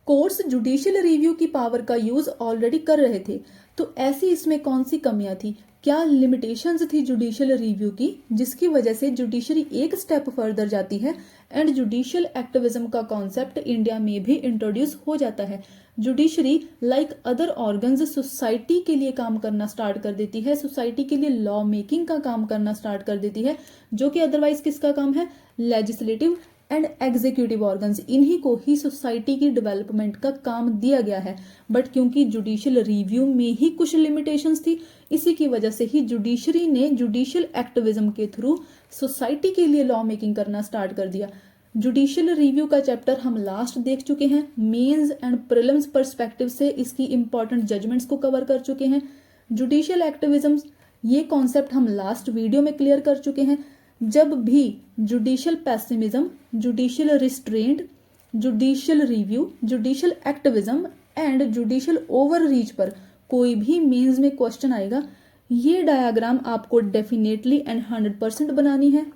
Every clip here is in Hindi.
कोर्ट्स जुडिशियल रिव्यू की पावर का यूज ऑलरेडी कर रहे थे, तो ऐसी इसमें कौन सी कमियां थी, क्या लिमिटेशंस थी जुडिशियल रिव्यू की, जिसकी वजह से जुडिशरी एक स्टेप फर्दर जाती है एंड जुडिशियल एक्टिविज्म का कॉन्सेप्ट इंडिया में भी इंट्रोड्यूस हो जाता है। Judiciary like other organs society के लिए काम करना स्टार्ट कर देती है, सोसाइटी के लिए लॉ मेकिंग का काम करना स्टार्ट कर देती है, जो कि अदरवाइज किसका काम है, लेजिस्लेटिव एंड एग्जीक्यूटिव ऑर्गन्स, इन्हीं को ही सोसाइटी की डेवलपमेंट का काम दिया गया है। बट क्योंकि जुडिशियल रिव्यू में ही कुछ लिमिटेशंस थी, इसी की वजह से ही जुडिशरी ने जुडिशियल एक्टिविज्म के थ्रू सोसाइटी के लिए लॉ मेकिंग करना स्टार्ट कर दिया। जुडिशियल रिव्यू का चैप्टर हम लास्ट देख चुके हैं, मेंस एंड प्रीलिम्स पर्सपेक्टिव से इसकी इंपॉर्टेंट जजमेंट्स को कवर कर चुके हैं। जुडिशियल एक्टिविज्म ये कॉन्सेप्ट हम लास्ट वीडियो में क्लियर कर चुके हैं। जब भी judicial pessimism, judicial restraint, judicial review, judicial activism and judicial overreach पर कोई भी मेंस में क्वेश्चन आएगा, ये डायग्राम आपको डेफिनेटली एंड 100% बनानी है।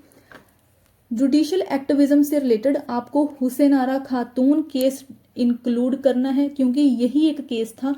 जुडिशियल एक्टिविज्म से रिलेटेड आपको हुसैन आरा खातून केस इंक्लूड करना है, क्योंकि यही एक केस था,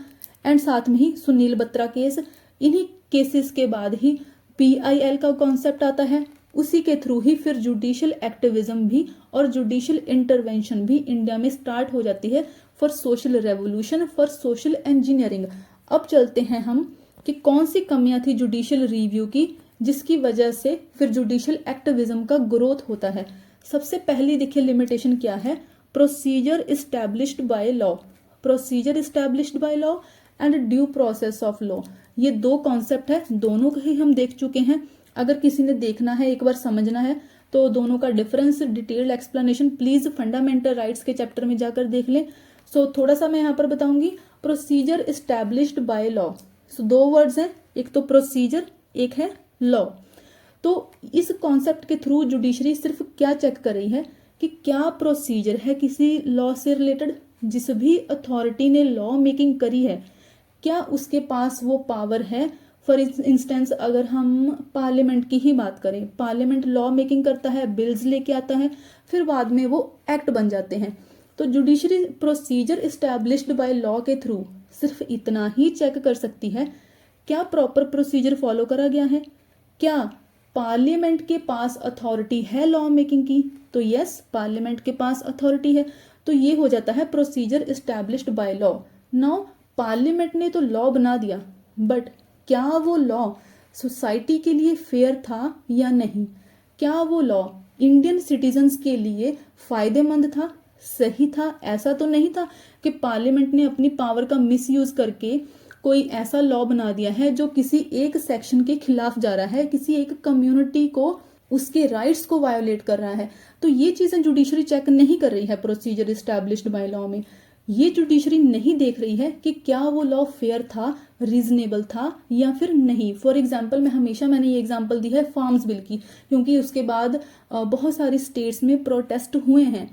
एंड साथ में ही सुनील बत्रा केस। इन्हीं केसेस के बाद ही PIL का कॉन्सेप्ट आता है, उसी के थ्रू ही फिर जुडिशियल एक्टिविज्म भी और जुडिशियल इंटरवेंशन भी इंडिया में स्टार्ट हो जाती है for social revolution, for social engineering. अब चलते हैं हम कि कौन सी कमियां थी जुडिशियल रिव्यू की, जिसकी वजह से फिर जुडिशियल एक्टिविज्म का ग्रोथ होता है। सबसे पहली देखिए लिमिटेशन क्या है, procedure established by law, procedure established by law and due process of law. ये दो कॉन्सेप्ट है, दोनों को ही हम देख चुके हैं। अगर किसी ने देखना है, एक बार समझना है, तो दोनों का difference, detailed explanation please fundamental rights के चैप्टर में जाकर देख लें। सो थोड़ा सा मैं यहाँ पर बताऊंगी। प्रोसीजर इस्टेब्लिश्ड बाय लॉ, सो दो वर्ड्स हैं, एक तो प्रोसीजर, एक है लॉ। तो इस कॉन्सेप्ट के थ्रू जुडिशरी सिर्फ क्या चेक कर रही है कि क्या प्रोसीजर है किसी लॉ से रिलेटेड, जिस भी अथॉरिटी ने लॉ मेकिंग करी है, क्या उसके पास वो पावर है। फॉर इंस्टेंस अगर हम पार्लियामेंट की ही बात करें, पार्लियामेंट लॉ मेकिंग करता है, बिल्स लेके आता है, फिर बाद में वो एक्ट बन जाते हैं। तो judiciary procedure established by law के थ्रू सिर्फ इतना ही चेक कर सकती है, क्या प्रॉपर प्रोसीजर फॉलो करा गया है, क्या पार्लियामेंट के पास अथॉरिटी है लॉ मेकिंग की। तो यस, पार्लियामेंट के पास अथॉरिटी है, तो ये हो जाता है procedure established by law. Now parliament ने तो लॉ बना दिया, बट क्या वो लॉ सोसाइटी के लिए फेयर था या नहीं, क्या वो लॉ इंडियन सिटीजन्स के लिए फायदेमंद था, सही था। ऐसा तो नहीं था कि पार्लियामेंट ने अपनी पावर का मिसयूज करके कोई ऐसा लॉ बना दिया है जो किसी एक सेक्शन के खिलाफ जा रहा है, किसी एक कम्युनिटी को, उसके राइट्स को वायोलेट कर रहा है। तो ये चीजें जुडिशरी चेक नहीं कर रही है प्रोसीजर इस्टेब्लिश्ड बाय लॉ में। ये जुडिशरी नहीं देख रही है कि क्या वो लॉ फेयर था, रीजनेबल था या फिर नहीं। फॉर एग्जाम्पल मैंने ये एग्जाम्पल दी है फार्म्स बिल की, क्योंकि उसके बाद बहुत सारी स्टेट्स में प्रोटेस्ट हुए हैं।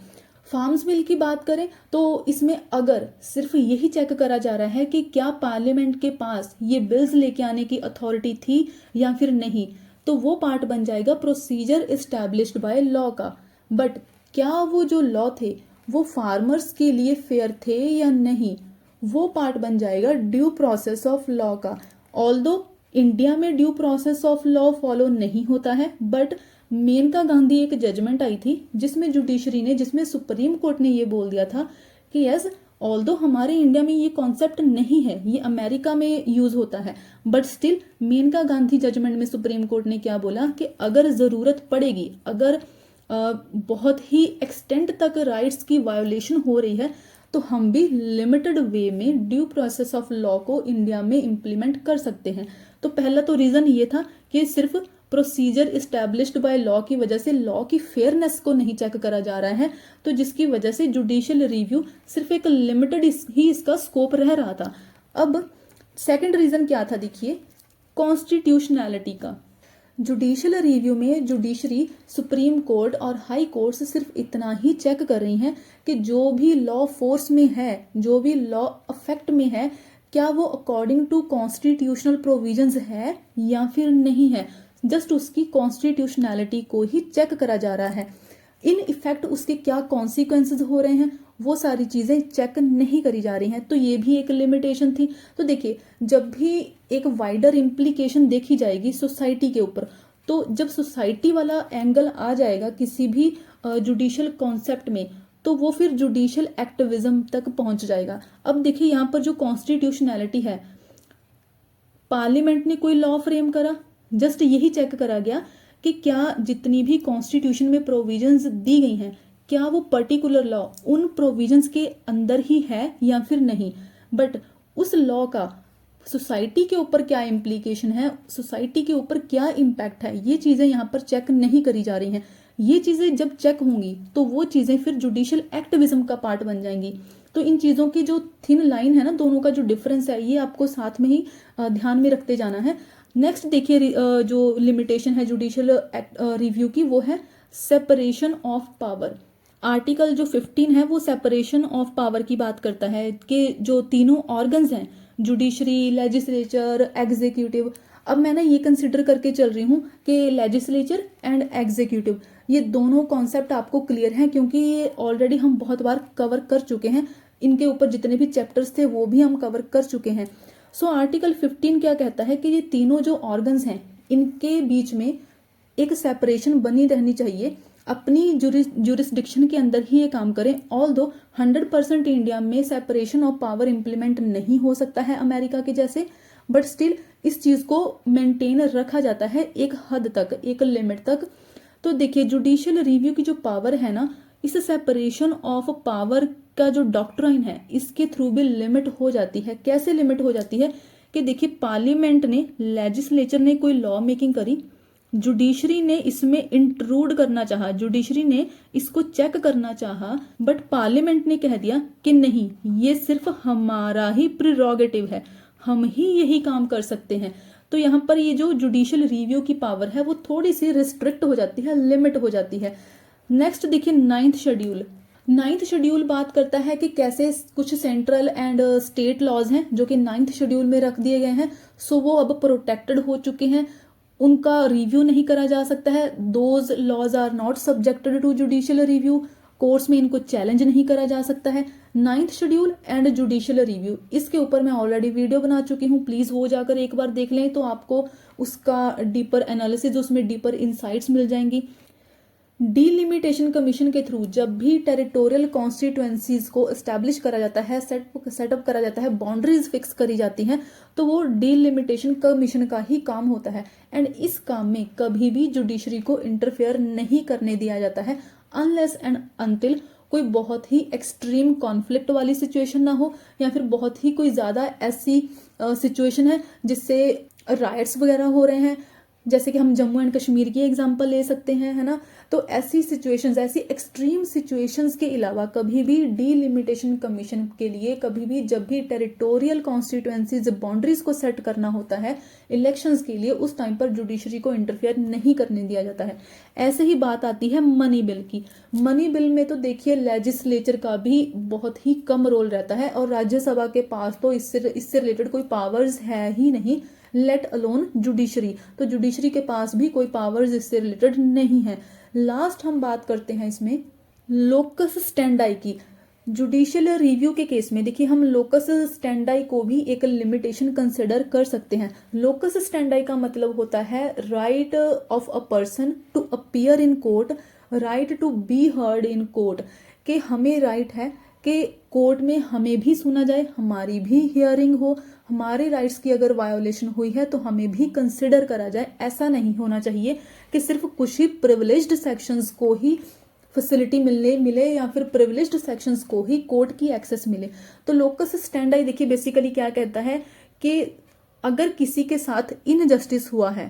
फार्म्स बिल की बात करें तो इसमें अगर सिर्फ यही चेक करा जा रहा है कि क्या पार्लियामेंट के पास ये बिल्स लेके आने की अथॉरिटी थी या फिर नहीं, तो वो पार्ट बन जाएगा प्रोसीजर इस्टेब्लिश्ड बाय लॉ का। बट क्या वो जो लॉ थे वो फार्मर्स के लिए फेयर थे या नहीं, वो पार्ट बन जाएगा ड्यू प्रोसेस ऑफ लॉ का। ऑल्दो इंडिया में due process of law follow नहीं होता है, बट मेनका गांधी एक जजमेंट आई थी जिसमें जुडिशरी ने, जिसमें सुप्रीम कोर्ट ने ये बोल दिया था कि यस, ऑल्दो हमारे इंडिया में ये कॉन्सेप्ट नहीं है, ये अमेरिका में यूज होता है, but still Maneka Gandhi judgement में सुप्रीम कोर्ट ने क्या बोला कि अगर जरूरत पड़ेगी, अगर बहुत ही एक्सटेंट तक राइट्स की वायोलेशन हो रही है, तो हम भी लिमिटेड वे में ड्यू प्रोसेस ऑफ लॉ को इंडिया में इम्प्लीमेंट कर सकते हैं। तो पहला तो रीजन ये था कि सिर्फ प्रोसीजर इस्टेब्लिश्ड बाय लॉ की वजह से लॉ की फेयरनेस को नहीं चेक करा जा रहा है, तो जिसकी वजह से जुडिशियल रिव्यू सिर्फ एक लिमिटेड ही इसका स्कोप रह रहा था। अब सेकंड रीजन क्या था, देखिए कॉन्स्टिट्यूशनैलिटी का। जुडिशियल रिव्यू में जुडिशरी, सुप्रीम कोर्ट और हाई कोर्ट्स सिर्फ इतना ही चेक कर रही हैं कि जो भी लॉ फोर्स में है, जो भी लॉ अफेक्ट में है, क्या वो अकॉर्डिंग टू कॉन्स्टिट्यूशनल प्रोविजंस है या फिर नहीं है। जस्ट उसकी कॉन्स्टिट्यूशनैलिटी को ही चेक करा जा रहा है। इन इफेक्ट उसके क्या कॉन्सिक्वेंसेस हो रहे हैं, वो सारी चीज़ें चेक नहीं करी जा रही हैं, तो ये भी एक लिमिटेशन थी। तो देखिए, जब भी एक वाइडर इम्प्लीकेशन देखी जाएगी सोसाइटी के ऊपर, तो जब सोसाइटी वाला एंगल आ जाएगा किसी भी जुडिशियल कॉन्सेप्ट में, तो वो फिर जुडिशियल एक्टिविज्म तक पहुंच जाएगा। अब देखिए, यहाँ पर जो कॉन्स्टिट्यूशनैलिटी है, पार्लियामेंट ने कोई लॉ फ्रेम करा, जस्ट यही चेक करा गया कि क्या जितनी भी कॉन्स्टिट्यूशन में प्रोविजंस दी गई हैं, क्या वो पर्टिकुलर लॉ उन प्रोविजंस के अंदर ही है या फिर नहीं। बट उस लॉ का सोसाइटी के ऊपर क्या इम्प्लीकेशन है, सोसाइटी के ऊपर क्या इम्पैक्ट है, ये चीज़ें यहाँ पर चेक नहीं करी जा रही हैं। ये चीज़ें जब चेक होंगी तो वो चीज़ें फिर जुडिशियल एक्टिविज्म का पार्ट बन जाएंगी। तो इन चीज़ों की जो थिन लाइन है ना, दोनों का जो डिफरेंस है, ये आपको साथ में ही ध्यान में रखते जाना है। नेक्स्ट देखिए, जो लिमिटेशन है जुडिशियल रिव्यू की, वो है सेपरेशन ऑफ पावर। आर्टिकल जो 15 है वो सेपरेशन ऑफ पावर की बात करता है कि जो तीनों ऑर्गन्स हैं, जुडिशरी, लेजिस्लेचर, एग्जीक्यूटिव, अब मैं ना ये कंसिडर करके चल रही हूँ कि लेजिस्लेचर एंड एग्जीक्यूटिव, ये दोनों कॉन्सेप्ट आपको क्लियर हैं, क्योंकि ये ऑलरेडी हम बहुत बार कवर कर चुके हैं। इनके ऊपर जितने भी चैप्टर्स थे वो भी हम कवर कर चुके हैं। सो आर्टिकल 15 क्या कहता है कि ये तीनों जो ऑर्गन्स हैं, इनके बीच में एक सेपरेशन बनी रहनी चाहिए, अपनी जुरिस्डिक्शन के अंदर ही ये काम करें। ऑल्दो 100% इंडिया में सेपरेशन ऑफ पावर इम्प्लीमेंट नहीं हो सकता है अमेरिका के जैसे, बट स्टिल इस चीज़ को मेंटेन रखा जाता है एक हद तक, एक लिमिट तक। तो देखिए, जुडिशियल रिव्यू की जो पावर है ना, इस सेपरेशन ऑफ पावर का जो डॉक्ट्राइन है, इसके थ्रू भी लिमिट हो जाती है। कैसे लिमिट हो जाती है कि देखिए, पार्लियामेंट ने, लेजिस्लेचर ने कोई लॉ मेकिंग करी, जुडिशरी ने इसमें इंट्रूड करना चाहा, जुडिशरी ने इसको चेक करना चाहा, बट पार्लियामेंट ने कह दिया कि नहीं, ये सिर्फ हमारा ही प्रिरोगेटिव है, हम ही यही काम कर सकते हैं। तो यहाँ पर ये जो जुडिशियल रिव्यू की पावर है वो थोड़ी सी रिस्ट्रिक्ट हो जाती है, लिमिट हो जाती है। नेक्स्ट देखिए, 9th शेड्यूल। 9th शेड्यूल बात करता है कि कैसे कुछ सेंट्रल एंड स्टेट लॉज हैं जो कि 9th शेड्यूल में रख दिए गए हैं, सो वो अब प्रोटेक्टेड हो चुके हैं, उनका रिव्यू नहीं करा जा सकता है। Those laws are not subjected to judicial review, courts में इनको चैलेंज नहीं करा जा सकता है। 9th schedule and judicial review, इसके ऊपर मैं ऑलरेडी वीडियो बना चुकी हूँ, प्लीज़ वो जाकर एक बार देख लें, तो आपको उसका डीपर एनालिसिस, उसमें डीपर इंसाइट्स मिल जाएंगी। डीलिमिटेशन कमीशन के थ्रू जब भी टेरिटोरियल कॉन्स्टिट्यूएंसीज को एस्टैब्लिश करा जाता है, सेटअप करा जाता है, बाउंड्रीज फिक्स करी जाती हैं, तो वो डीलिमिटेशन कमीशन का ही काम होता है। एंड इस काम में कभी भी जुडिशरी को इंटरफेयर नहीं करने दिया जाता है, अनलेस एंड अनटिल कोई बहुत ही एक्सट्रीम कॉन्फ्लिक्ट वाली सिचुएशन ना हो, या फिर बहुत ही कोई ज़्यादा ऐसी सिचुएशन है जिससे राइट्स वगैरह हो रहे हैं, जैसे कि हम जम्मू एंड कश्मीर की एग्जांपल ले सकते हैं, है ना। तो ऐसी सिचुएशंस, ऐसी एक्सट्रीम सिचुएशंस के अलावा कभी भी डीलिमिटेशन कमीशन के लिए, कभी भी जब भी टेरिटोरियल कॉन्स्टिट्यूएंसीज बाउंड्रीज को सेट करना होता है इलेक्शंस के लिए, उस टाइम पर जुडिशरी को इंटरफेयर नहीं करने दिया जाता है। ऐसे ही बात आती है मनी बिल की। मनी बिल में तो देखिए, लेजिस्लेचर का भी बहुत ही कम रोल रहता है, और राज्यसभा के पास तो इससे रिलेटेड कोई पावर्स है ही नहीं, लेट अलोन जुडिशरी। तो जुडिशरी के पास भी कोई पावर्स इससे रिलेटेड नहीं है। लास्ट हम बात करते हैं इसमें लोकस स्टैंडाई की। जुडिशियल रिव्यू के केस में देखिए, हम लोकस स्टैंडाई को भी एक लिमिटेशन कंसिडर कर सकते हैं। लोकस स्टैंडाई का मतलब होता है right of a person to appear in court, right to be heard in court, कि हमें राइट है कि कोर्ट में हमें भी सुना जाए, हमारी भी हियरिंग हो, हमारे राइट्स की अगर वायोलेशन हुई है तो हमें भी कंसिडर करा जाए। ऐसा नहीं होना चाहिए कि सिर्फ कुछ ही प्रिविलेज्ड सेक्शंस को ही फैसिलिटी मिले या फिर प्रिविलेज्ड सेक्शंस को ही कोर्ट की एक्सेस मिले। तो लोकस स्टैंडाई देखिए बेसिकली क्या कहता है कि अगर किसी के साथ इनजस्टिस हुआ है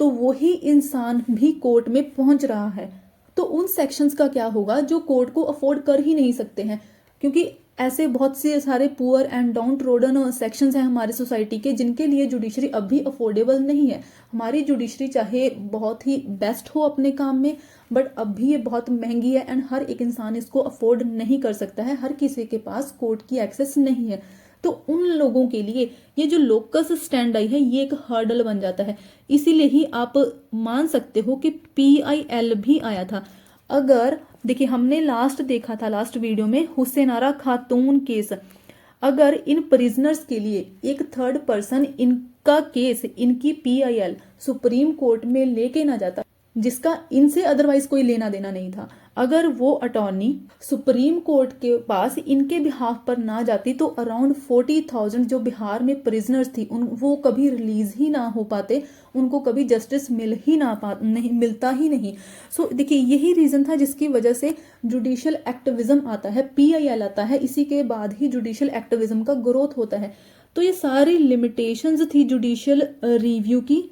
तो वही इंसान भी कोर्ट में पहुंच रहा है, तो उन सेक्शंस का क्या होगा जो कोर्ट को अफोर्ड कर ही नहीं सकते हैं, क्योंकि ऐसे बहुत से सारे poor and down trodden sections हैं हमारे सोसाइटी के जिनके लिए जुडिशरी अब भी अफोर्डेबल नहीं है। हमारी जुडिशरी चाहे बहुत ही बेस्ट हो अपने काम में, बट अब भी ये बहुत महंगी है एंड हर एक इंसान इसको अफोर्ड नहीं कर सकता है, हर किसी के पास कोर्ट की एक्सेस नहीं है। तो उन लोगों के लिए ये जो लोकस स्टैंडाई है ये एक हर्डल बन जाता है। इसीलिए ही आप मान सकते हो कि PIL भी आया था। अगर देखिए हमने लास्ट देखा था, लास्ट वीडियो में हुसैन आरा खातून केस, अगर इन प्रिजनर्स के लिए एक थर्ड पर्सन इनका केस इनकी पीआईएल सुप्रीम कोर्ट में लेके ना जाता, जिसका इनसे अदरवाइज कोई लेना देना नहीं था, अगर वो अटॉर्नी सुप्रीम कोर्ट के पास इनके बिहाफ पर ना जाती तो अराउंड 40,000 जो बिहार में प्रिजनर्स थी उन वो कभी रिलीज ही ना हो पाते, उनको कभी जस्टिस मिलता ही नहीं। सो देखिए यही रीजन था जिसकी वजह से जुडिशियल एक्टिविज्म आता है, पीआईएल आता है, इसी के बाद ही जुडिशियल एक्टिविज्म का ग्रोथ होता है। तो ये सारी लिमिटेशंस थी जुडिशियल रिव्यू की,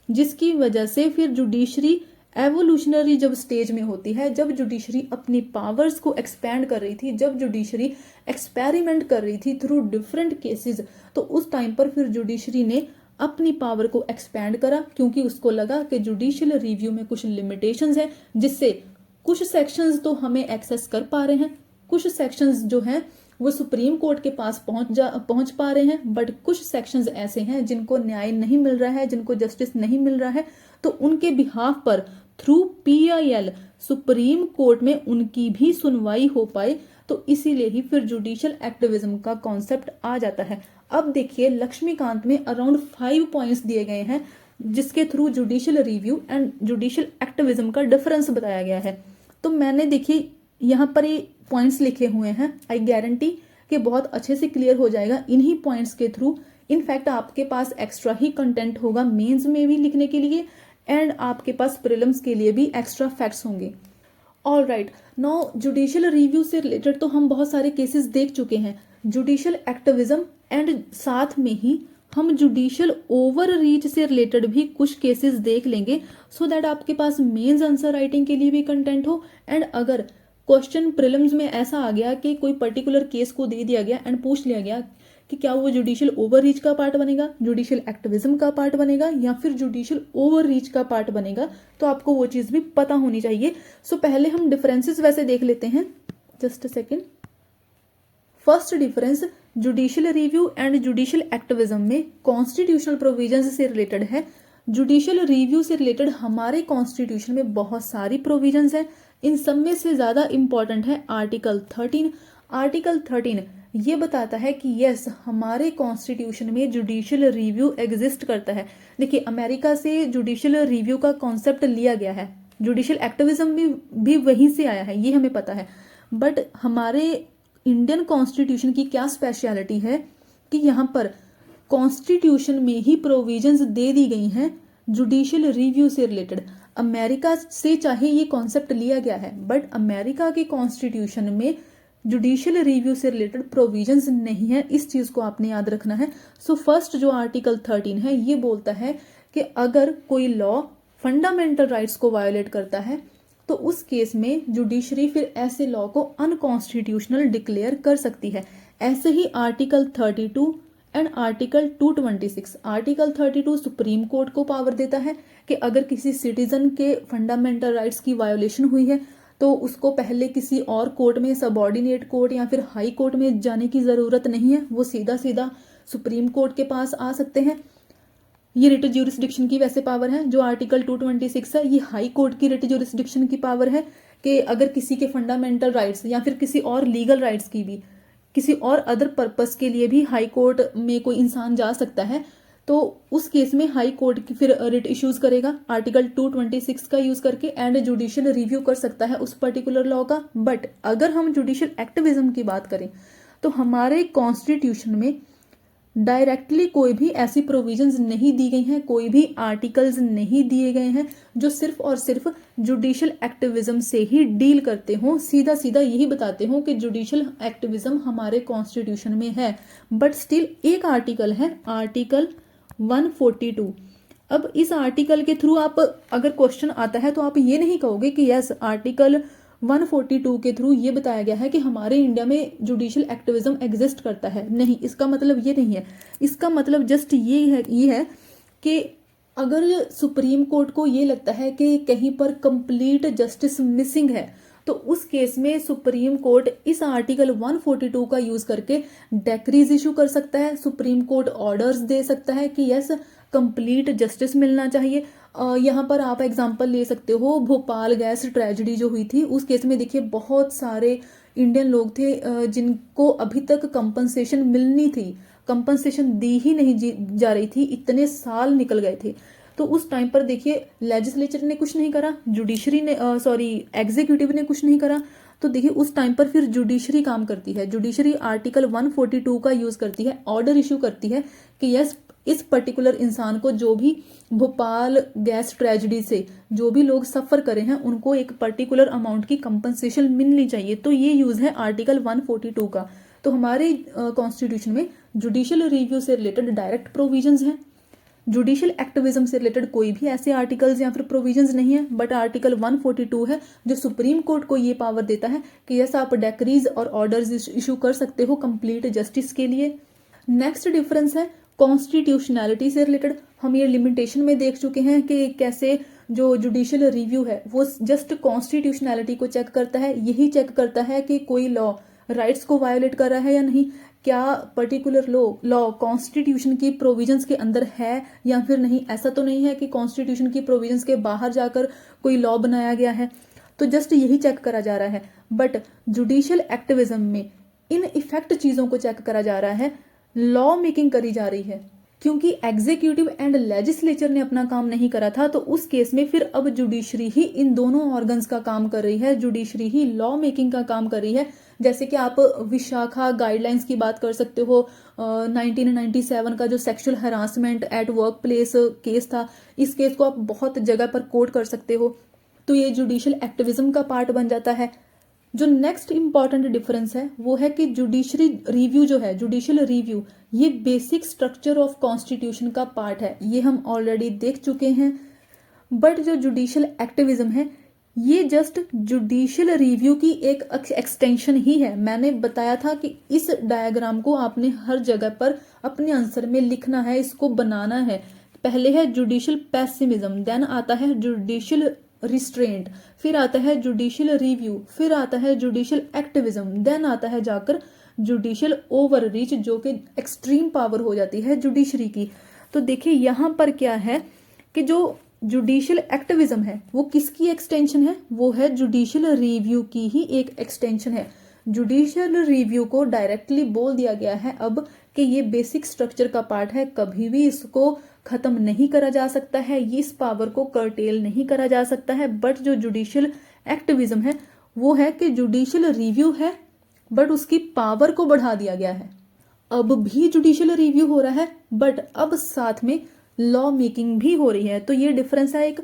जिसकी वजह से फिर जुडिशरी एवोल्यूशनरी जब स्टेज में होती है, जब जुडिशरी अपनी पावर्स को एक्सपैंड कर रही थी, जब जुडिशरी एक्सपेरिमेंट कर रही थी थ्रू डिफरेंट केसेस, तो उस टाइम पर फिर जुडिशरी ने अपनी पावर को एक्सपैंड करा, क्योंकि उसको लगा कि जुडिशियल रिव्यू में कुछ लिमिटेशंस हैं, जिससे कुछ सेक्शंस तो हमें एक्सेस कर पा रहे हैं, कुछ सेक्शंस जो हैं वो सुप्रीम कोर्ट के पास पहुंच पा रहे हैं, बट कुछ सेक्शंस ऐसे हैं जिनको न्याय नहीं मिल रहा है, जिनको जस्टिस नहीं मिल रहा है, तो उनके बिहाफ पर थ्रू पीआईएल सुप्रीम कोर्ट में उनकी भी सुनवाई हो पाए। तो इसीलिए ही फिर जुडिशियल एक्टिविज्म का कॉन्सेप्ट आ जाता है। अब देखिए लक्ष्मीकांत में अराउंड 5 पॉइंट्स दिए गए हैं जिसके through judicial review and judicial activism का डिफरेंस बताया गया है। तो मैंने देखिए यहाँ पर ये पॉइंट्स लिखे हुए हैं, आई गारंटी कि बहुत अच्छे से क्लियर हो जाएगा इन्हीं पॉइंट्स के थ्रू। इनफैक्ट आपके पास एक्स्ट्रा ही कंटेंट होगा मेंस में भी लिखने के लिए, एंड आपके पास प्रीलिम्स के लिए भी एक्स्ट्रा फैक्ट्स होंगे। All right, now judicial review से रिलेटेड तो हम बहुत सारे केसेस देख चुके हैं, जुडिशियल एक्टिविज्म एंड साथ में ही हम जुडिशियल ओवर रीच से रिलेटेड भी कुछ केसेस देख लेंगे, सो दैट आपके पास मेंस आंसर राइटिंग के लिए भी कंटेंट हो। एंड अगर क्वेश्चन प्रीलिम्स में ऐसा आ गया कि कोई पर्टिकुलर केस को दे दिया गया एंड पूछ लिया गया कि क्या वो जुडिशियल ओवर रीच का पार्ट बनेगा, जुडिशियल एक्टिविज्म का पार्ट बनेगा, या फिर जुडिशियल ओवर रीच का पार्ट बनेगा, तो आपको वो चीज भी पता होनी चाहिए। सो पहले हम डिफरेंसेस वैसे देख लेते हैं, just a second. First difference judicial review and judicial activism में कॉन्स्टिट्यूशनल प्रोविजंस से रिलेटेड है। जुडिशियल रिव्यू से रिलेटेड हमारे कॉन्स्टिट्यूशन में बहुत सारी प्रोविजंस हैं, इन सब में से ज्यादा इंपॉर्टेंट है आर्टिकल 13। आर्टिकल 13 ये बताता है कि यस हमारे कॉन्स्टिट्यूशन में जुडिशियल रिव्यू एग्जिस्ट करता है। देखिए अमेरिका से जुडिशियल रिव्यू का कॉन्सेप्ट लिया गया है, जुडिशियल एक्टिविज्म भी वहीं से आया है, ये हमें पता है। बट हमारे इंडियन कॉन्स्टिट्यूशन की क्या स्पेशलिटी है कि यहाँ पर कॉन्स्टिट्यूशन में ही प्रोविजंस दे दी गई हैं जुडिशियल रिव्यू से रिलेटेड। अमेरिका से चाहे ये कॉन्सेप्ट लिया गया है, बट अमेरिका के कॉन्स्टिट्यूशन में जुडिशियल रिव्यू से रिलेटेड प्रोविजंस नहीं है, इस चीज को आपने याद रखना है। सो फर्स्ट जो आर्टिकल 13 है ये बोलता है कि अगर कोई लॉ फंडामेंटल राइट्स को वायोलेट करता है तो उस केस में जुडिशरी फिर ऐसे लॉ को अनकॉन्स्टिट्यूशनल डिक्लेयर कर सकती है। ऐसे ही article 32 and article 226, article 32 supreme court को पावर देता है कि अगर किसी सिटीजन के फंडामेंटल राइट्स की वायोलेशन हुई है तो उसको पहले किसी और कोर्ट में, सबऑर्डिनेट कोर्ट या फिर हाई कोर्ट में जाने की जरूरत नहीं है, वो सीधा सीधा सुप्रीम कोर्ट के पास आ सकते हैं। ये रिट ज्यूरिसडिक्शन की वैसे पावर है। जो आर्टिकल 226 है ये हाई कोर्ट की रिट ज्यूरिसडिक्शन की पावर है कि अगर किसी के फंडामेंटल राइट्स या फिर किसी और लीगल राइट्स की भी, किसी और अदर पर्पस के लिए भी हाई कोर्ट में कोई इंसान जा सकता है, तो उस केस में हाई कोर्ट की फिर रिट इश्यूज करेगा आर्टिकल 226 का यूज करके एंड जुडिशियल रिव्यू कर सकता है उस पर्टिकुलर लॉ का। बट अगर हम जुडिशियल एक्टिविज्म की बात करें तो हमारे कॉन्स्टिट्यूशन में डायरेक्टली कोई भी ऐसी प्रोविजंस नहीं दी गई हैं, कोई भी आर्टिकल्स नहीं दिए गए हैं जो सिर्फ और सिर्फ जुडिशियल एक्टिविज्म से ही डील करते हों, सीधा सीधा यही बताते हों कि जुडिशियल एक्टिविज्म हमारे कॉन्स्टिट्यूशन में है। बट स्टिल एक आर्टिकल है, आर्टिकल 142। अब इस आर्टिकल के थ्रू आप अगर क्वेश्चन आता है तो आप ये नहीं कहोगे कि यस आर्टिकल 142 के थ्रू ये बताया गया है कि हमारे इंडिया में जुडिशियल एक्टिविज्म एग्जिस्ट करता है। नहीं, इसका मतलब ये नहीं है। इसका मतलब जस्ट ये है कि अगर सुप्रीम कोर्ट को ये लगता है कि कहीं पर कंप्लीट जस्टिस मिसिंग है तो उस केस में सुप्रीम कोर्ट इस आर्टिकल 142 का यूज करके डेक्रीज इशू कर सकता है, सुप्रीम कोर्ट ऑर्डर्स दे सकता है कि यस कंप्लीट जस्टिस मिलना चाहिए। यहाँ पर आप एग्जांपल ले सकते हो, भोपाल गैस ट्रेजेडी जो हुई थी उस केस में देखिए बहुत सारे इंडियन लोग थे जिनको अभी तक कंपनसेशन मिलनी थी, कंपनसेशन दी ही नहीं जा रही थी, इतने साल निकल गए थे। तो उस टाइम पर देखिए लेजिस्लेचर ने कुछ नहीं करा, जुडिशरी ने एग्जीक्यूटिव ने कुछ नहीं करा। तो देखिए उस टाइम पर फिर जुडिशरी काम करती है, जुडिशरी आर्टिकल 142 का यूज करती है, ऑर्डर इशू करती है कि यस इस पर्टिकुलर इंसान को, जो भी भोपाल गैस ट्रेजेडी से जो भी लोग सफ़र करे हैं उनको एक पर्टिकुलर अमाउंट की कंपनसेशन मिलनी चाहिए। तो ये यूज़ है आर्टिकल 142 का। तो हमारे कॉन्स्टिट्यूशन में जुडिशियल रिव्यू से रिलेटेड डायरेक्ट प्रोविजंस हैं, जुडिशियल एक्टिविज्म से रिलेटेड कोई भी ऐसे आर्टिकल्स या फिर प्रोविजंस नहीं है, बट आर्टिकल 142 है जो सुप्रीम कोर्ट को ये पावर देता है कि यस आप डेक्रीज और ऑर्डर्स इशू कर सकते हो कंप्लीट जस्टिस के लिए। नेक्स्ट डिफरेंस है कॉन्स्टिट्यूशनैलिटी से रिलेटेड। हम ये लिमिटेशन में देख चुके हैं कि कैसे जो जुडिशियल रिव्यू है वो जस्ट कॉन्स्टिट्यूशनैलिटी को चेक करता है, यही चेक करता है कि कोई लॉ राइट्स को वायोलेट कर रहा है या नहीं, क्या पर्टिकुलर लॉ कॉन्स्टिट्यूशन की प्रोविजंस के अंदर है या फिर नहीं। ऐसा तो नहीं है कि कॉन्स्टिट्यूशन की प्रोविजंस के बाहर जाकर कोई लॉ बनाया गया है, तो जस्ट यही चेक करा जा रहा है। बट जुडिशियल एक्टिविज्म में इन इफेक्ट चीज़ों को चेक करा जा रहा है, लॉ मेकिंग करी जा रही है। क्योंकि एग्जीक्यूटिव एंड लेजिस्लेचर ने अपना काम नहीं करा था, तो उस केस में फिर अब जुडिशरी ही इन दोनों ऑर्गन्स का काम कर रही है, जुडिशरी ही लॉ मेकिंग का काम कर रही है। जैसे कि आप विशाखा गाइडलाइंस की बात कर सकते हो, 1997 का जो sexual harassment at work place case था, इस केस को आप बहुत जगह पर कोट कर सकते हो। तो ये जुडिशियल एक्टिविज्म का पार्ट बन जाता है। जो नेक्स्ट इंपॉर्टेंट डिफरेंस है वो है कि जुडिशरी रिव्यू जो है, जुडिशियल रिव्यू, ये बेसिक स्ट्रक्चर ऑफ कॉन्स्टिट्यूशन का पार्ट है, ये हम ऑलरेडी देख चुके हैं। बट जो जुडिशियल एक्टिविज्म है ये जस्ट जुडिशियल रिव्यू की एक एक्सटेंशन ही है। मैंने बताया था कि इस डायग्राम को आपने हर जगह पर अपने आंसर में लिखना है, इसको बनाना है। पहले है जुडिशियल पेसिमिज्म, देन आता है जुडिशियल रिस्ट्रेंट, फिर आता है जुडिशियल रिव्यू, फिर आता है जुडिशियल एक्टिविज्म, देन आता है जाकर जुडिशियल ओवर रीच, जो कि एक्सट्रीम पावर हो जाती है जुडिशरी की। तो देखिए यहाँ पर क्या है कि जो जुडिशियल एक्टिविज्म है वो किसकी एक्सटेंशन है, वो है जुडिशियल रिव्यू की ही एक एक्सटेंशन है। जुडिशियल रिव्यू को डायरेक्टली बोल दिया गया है अब कि ये बेसिक स्ट्रक्चर का पार्ट है, कभी भी इसको खत्म नहीं करा जा सकता है, ये इस पावर को कर्टेल नहीं करा जा सकता है। बट जो जुडिशियल एक्टिविज्म है वो है कि जुडिशियल रिव्यू है बट उसकी पावर को बढ़ा दिया गया है। अब भी जुडिशियल रिव्यू हो रहा है बट अब साथ में लॉ मेकिंग भी हो रही है। तो ये डिफरेंस है एक।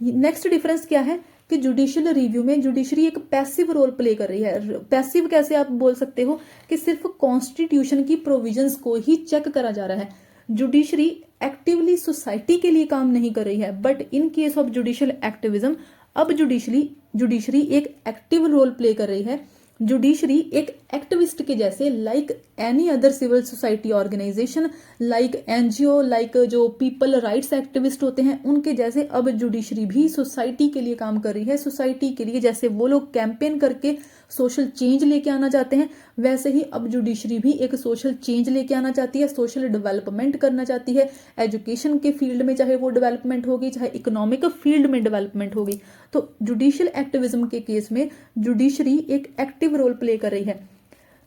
नेक्स्ट डिफरेंस क्या है कि जुडिशियल रिव्यू में जुडिशरी एक पैसिव रोल प्ले कर रही है। पैसिव कैसे आप बोल सकते हो कि सिर्फ कॉन्स्टिट्यूशन की प्रोविजंस को ही चेक करा जा रहा है, जुडिशरी एक्टिवली सोसाइटी के लिए काम नहीं कर रही है। But in case of judicial activism अब जुडिशरी एक एक्टिव रोल प्ले कर रही है। जुडिशरी एक एक्टिविस्ट के जैसे, like any other civil society organisation, like NGO, like जो पीपल राइट्स एक्टिविस्ट होते हैं उनके जैसे अब जुडिशरी भी सोसाइटी के लिए काम कर रही है। सोसाइटी के लिए जैसे वो लोग कैंपेन करके सोशल चेंज लेके आना चाहते हैं, वैसे ही अब जुडिशरी भी एक सोशल चेंज लेके आना चाहती है, सोशल डेवलपमेंट करना चाहती है। एजुकेशन के फील्ड में चाहे वो डेवलपमेंट होगी, चाहे इकोनॉमिक फील्ड में डेवलपमेंट होगी। तो जुडिशियल एक्टिविज्म के केस में जुडिशरी एक एक्टिव रोल प्ले कर रही है।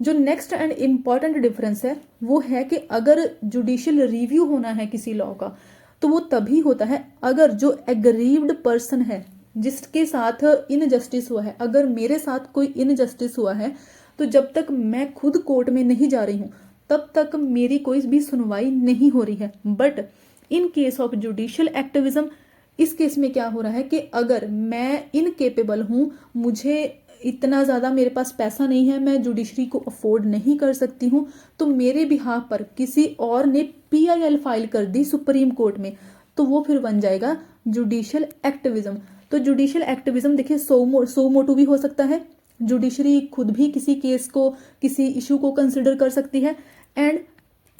जो नेक्स्ट एंड इम्पॉर्टेंट डिफरेंस है वो है कि अगर जुडिशियल रिव्यू होना है किसी लॉ का तो वो तभी होता है अगर जो एग्रीव्ड पर्सन है, जिसके साथ इनजस्टिस हुआ है, अगर मेरे साथ कोई इनजस्टिस हुआ है तो जब तक मैं खुद कोर्ट में नहीं जा रही हूँ तब तक मेरी कोई भी सुनवाई नहीं हो रही है। But in case of judicial activism, इस केस में क्या हो रहा है कि अगर मैं इनकेपेबल हूँ, मुझे इतना ज़्यादा मेरे पास पैसा नहीं है, मैं जुडिशरी को अफोर्ड नहीं कर सकती हूँ, तो मेरे बिहाफ पर किसी और ने PIL फाइल कर दी सुप्रीम कोर्ट में, तो वो फिर बन जाएगा जुडिशियल एक्टिविज्म। तो जुडिशियल एक्टिविज्म देखिए सो मोटो भी हो सकता है, जुडिशरी खुद भी किसी केस को, किसी इशू को कंसिडर कर सकती है, एंड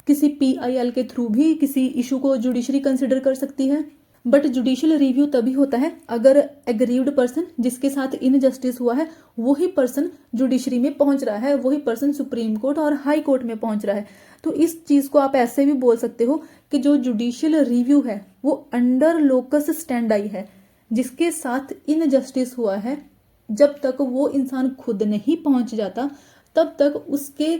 किसी PIL के थ्रू भी किसी इशू को जुडिशरी कंसिडर कर सकती है। बट जुडिशियल रिव्यू तभी होता है अगर एग्रीव्ड पर्सन जिसके साथ इनजस्टिस हुआ है वही पर्सन जुडिशरी में पहुंच रहा है, वही पर्सन सुप्रीम कोर्ट और हाई कोर्ट में पहुंच रहा है। तो इस चीज को आप ऐसे भी बोल सकते हो कि जो जुडिशियल रिव्यू है वो अंडर लोकस स्टैंडाई है, जिसके साथ इनजस्टिस हुआ है जब तक वो इंसान खुद नहीं पहुंच जाता तब तक उसके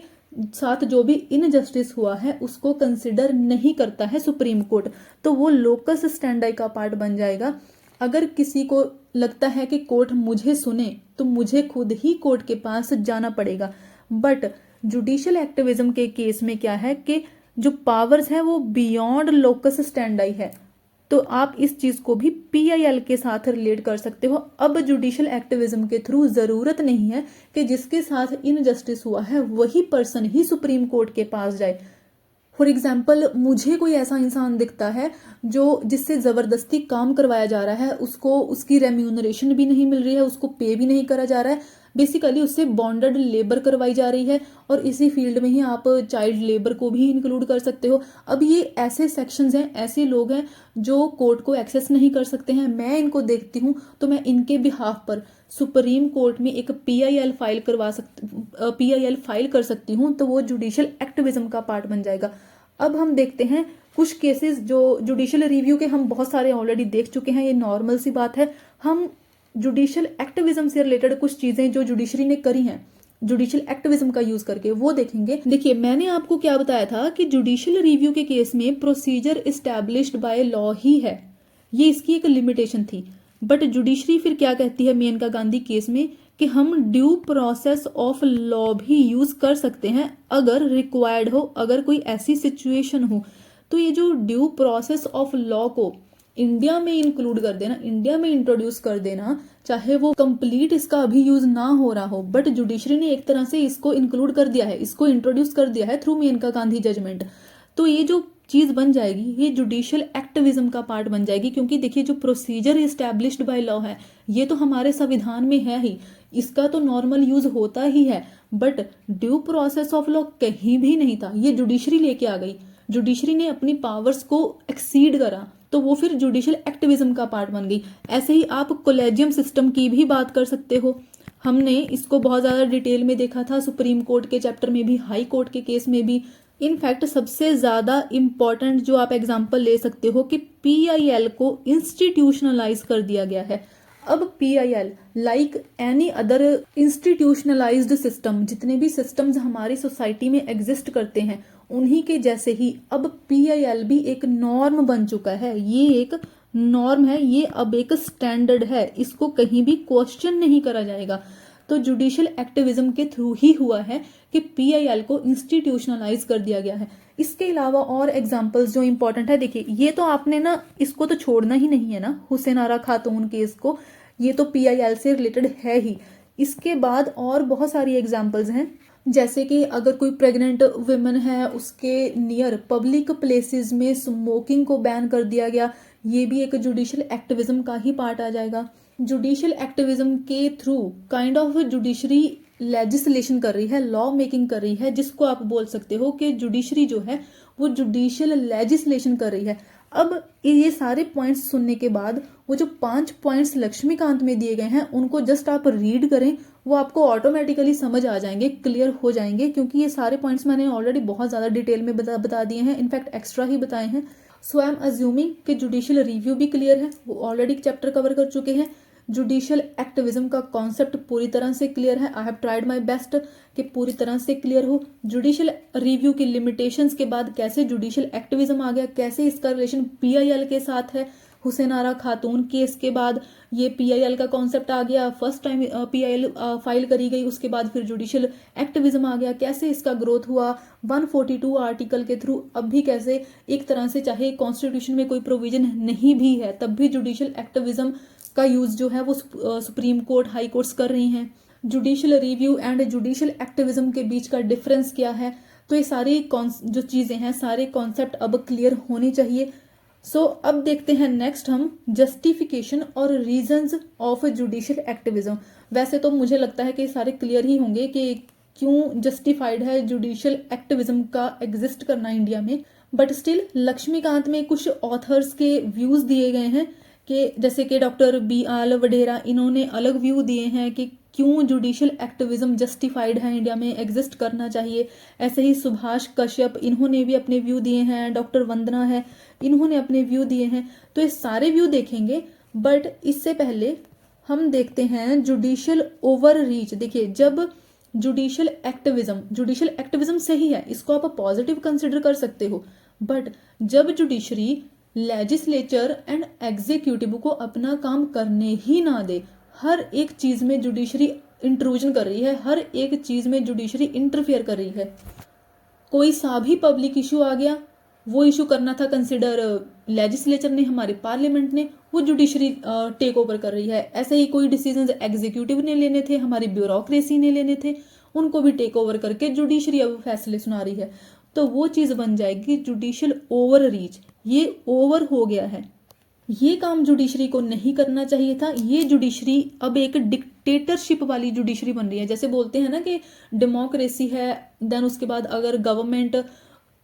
साथ जो भी इनजस्टिस हुआ है उसको कंसिडर नहीं करता है सुप्रीम कोर्ट, तो वो लोकस स्टैंडाई का पार्ट बन जाएगा। अगर किसी को लगता है कि कोर्ट मुझे सुने तो मुझे खुद ही कोर्ट के पास जाना पड़ेगा। बट जुडिशियल एक्टिविज्म के केस में क्या है कि जो पावर्स है वो बियॉन्ड लोकस स्टैंडाई है, तो आप इस चीज को भी पीआईएल के साथ रिलेट कर सकते हो। अब जुडिशियल एक्टिविज्म के थ्रू जरूरत नहीं है कि जिसके साथ इनजस्टिस हुआ है वही पर्सन ही सुप्रीम कोर्ट के पास जाए। फॉर एग्जाम्पल, मुझे कोई ऐसा इंसान दिखता है जो जिससे जबरदस्ती काम करवाया जा रहा है, उसको उसकी रेम्यूनरेशन भी नहीं मिल रही है, उसको पे भी नहीं करा जा रहा है, बेसिकली उससे बॉन्डेड लेबर करवाई जा रही है, और इसी फील्ड में ही आप चाइल्ड लेबर को भी इंक्लूड कर सकते हो। अब ये ऐसे सेक्शंस हैं, ऐसे लोग हैं जो कोर्ट को एक्सेस नहीं कर सकते हैं। मैं इनको देखती हूँ तो मैं इनके बिहाफ पर सुप्रीम कोर्ट में एक पीआईएल फाइल कर सकती हूँ, तो वो जुडिशियल एक्टिविज्म का पार्ट बन जाएगा। अब हम देखते हैं कुछ केसेस जो जुडिशियल रिव्यू के हम बहुत सारे ऑलरेडी देख चुके हैं, ये नॉर्मल सी बात है। हम जुडिशियल एक्टिविज्म से रिलेटेड कुछ चीजें जो जुडिशरी ने करी हैं जुडिशियल एक्टिविज्म का यूज करके वो देखेंगे। देखिए, मैंने आपको क्या बताया था कि जुडिशियल रिव्यू के केस में प्रोसीजर इस्टेब्लिश्ड बाय लॉ ही है, ये इसकी एक लिमिटेशन थी। बट जुडिशरी फिर क्या कहती है मेनका गांधी केस में कि हम ड्यू प्रोसेस ऑफ लॉ भी यूज कर सकते हैं अगर रिक्वायर्ड हो, अगर कोई ऐसी सिचुएशन हो। तो ये जो ड्यू प्रोसेस ऑफ लॉ को इंडिया में इंक्लूड कर देना, इंडिया में इंट्रोड्यूस कर देना, चाहे वो कंप्लीट इसका अभी यूज ना हो रहा हो, बट जुडिशरी ने एक तरह से इसको इंक्लूड कर दिया है, इसको इंट्रोड्यूस कर दिया है थ्रू मेनका गांधी जजमेंट। तो ये जो चीज बन जाएगी ये जुडिशियल एक्टिविज्म का पार्ट बन जाएगी, क्योंकि देखिए जो प्रोसीजर इस्टेब्लिश्ड बाय लॉ है ये तो हमारे संविधान में है ही, इसका तो नॉर्मल यूज होता ही है। But due process of law कहीं भी नहीं था, ये जुडिशरी लेके आ गई, जुडिशरी ने अपनी पावर्स को एक्सीड करा, तो वो फिर जुडिशियल एक्टिविज्म का पार्ट बन गई। ऐसे ही आप कोलेजियम सिस्टम की भी बात कर सकते हो, हमने इसको बहुत ज्यादा डिटेल में देखा था सुप्रीम कोर्ट के चैप्टर में भी, हाई कोर्ट के केस में भी। इनफैक्ट सबसे ज्यादा इंपॉर्टेंट जो आप एग्जांपल ले सकते हो कि पीआईएल को इंस्टीट्यूशनलाइज कर दिया गया है। अब PIL like any other institutionalised system, जितने भी सिस्टम्स हमारी सोसाइटी में एग्जिस्ट करते हैं उन्हीं के जैसे ही अब पीआईएल भी एक नॉर्म बन चुका है। ये एक नॉर्म है, ये अब एक स्टैंडर्ड है, इसको कहीं भी क्वेश्चन नहीं करा जाएगा। तो जुडिशियल एक्टिविज्म के थ्रू ही हुआ है कि पीआईएल को इंस्टीट्यूशनलाइज कर दिया गया है। इसके अलावा और एग्जांपल्स जो इंपॉर्टेंट है, देखिए ये तो आपने ना इसको तो छोड़ना ही नहीं है ना, हुसैन आरा खातून केस को, ये तो पीआईएल से रिलेटेड है ही। इसके बाद और बहुत सारी एग्जांपल्स हैं, जैसे कि अगर कोई प्रेग्नेंट वुमेन है उसके नियर पब्लिक प्लेसेस में स्मोकिंग को बैन कर दिया गया, ये भी एक जुडिशियल एक्टिविज्म का ही पार्ट आ जाएगा। जुडिशियल एक्टिविज्म के through kind of judiciary legislation कर रही है, लॉ मेकिंग कर रही है, जिसको आप बोल सकते हो कि जुडिशरी जो है वो जुडिशियल लेजिस्लेशन कर रही है। अब ये सारे पॉइंट्स सुनने के बाद वो जो 5 पॉइंट्स लक्ष्मीकांत में दिए गए हैं उनको जस्ट आप रीड करें, वो आपको ऑटोमेटिकली समझ आ जाएंगे, क्लियर हो जाएंगे, क्योंकि ये सारे पॉइंट्स मैंने ऑलरेडी बहुत ज़्यादा डिटेल में बता दिए हैं, इनफैक्ट एक्स्ट्रा ही बताए हैं। सो आई एम अज्यूमिंग कि जुडिशियल रिव्यू भी क्लियर है, वो ऑलरेडी चैप्टर कवर कर चुके हैं। जुडिशियल एक्टिविज्म का कॉन्सेप्ट पूरी तरह से क्लियर है, I have tried my best कि पूरी तरह से क्लियर हो। जुडिशियल रिव्यू की लिमिटेशंस के बाद कैसे जुडिशियल एक्टिविज्म आ गया, कैसे इसका रिलेशन पीआईएल के साथ है, हुसैन आरा खातून केस के बाद ये पीआईएल का कॉन्सेप्ट आ गया, फर्स्ट टाइम पीआईएल फाइल करी गई, उसके बाद फिर जुडिशियल एक्टिविज्म आ गया, कैसे इसका ग्रोथ हुआ 142 आर्टिकल के थ्रू, अब भी कैसे एक तरह से चाहे कॉन्स्टिट्यूशन में कोई प्रोविजन नहीं भी है तब भी जुडिशियल एक्टिविज्म का यूज जो है वो सुप्रीम कोर्ट, हाई कोर्ट्स कर रही हैं। Judicial review and judicial activism के बीच का डिफरेंस क्या है, तो ये सारी जो चीजें हैं, सारे कॉन्सेप्ट अब क्लियर होने चाहिए। सो अब देखते हैं नेक्स्ट हम जस्टिफिकेशन और रीजंस ऑफ जुडिशियल एक्टिविज्म। वैसे तो मुझे लगता है कि सारे क्लियर ही होंगे कि क्यों जस्टिफाइड है जुडिशियल एक्टिविज्म का एग्जिस्ट करना इंडिया में, बट स्टिल लक्ष्मीकांत में कुछ ऑथर्स के व्यूज दिए गए हैं कि जैसे कि डॉक्टर B.R. वडेरा, इन्होंने अलग व्यू दिए हैं कि क्यों जुडिशियल एक्टिविज्म जस्टिफाइड है, इंडिया में एग्जिस्ट करना चाहिए। ऐसे ही सुभाष कश्यप, इन्होंने भी अपने व्यू दिए हैं। डॉक्टर वंदना है, इन्होंने अपने व्यू दिए हैं। तो ये सारे व्यू देखेंगे, बट इससे पहले हम देखते हैं जुडिशियल ओवर रीच। देखिए, जब जुडिशियल एक्टिविज्म सही है, इसको आप पॉजिटिव कंसिडर कर सकते हो, बट जब जुडिशरी लेजिस्लेचर एंड एग्जीक्यूटिव को अपना काम करने ही ना दे, हर एक चीज में जुडिशरी इंट्रूजन कर रही है, हर एक चीज में जुडिशरी इंटरफेयर कर रही है। कोई सा भी पब्लिक इशू आ गया, वो इशू करना था कंसिडर लेजिस्लेचर ने, हमारे पार्लियामेंट ने, वो जुडिशरी टेक ओवर कर रही है। ऐसे ही कोई डिसीजंस एग्जीक्यूटिव ने लेने थे, हमारी ब्यूरोक्रेसी ने लेने थे, उनको भी टेक ओवर करके जुडिशरी अब फैसले सुना रही है। तो वो चीज बन जाएगी जुडिशियल ओवर रीच। ये ओवर हो गया है, ये काम जुडिशरी को नहीं करना चाहिए था। ये जुडिशरी अब एक डिक्टेटरशिप वाली जुडिशरी बन रही है। जैसे बोलते हैं ना कि डेमोक्रेसी है, देन उसके बाद अगर गवर्नमेंट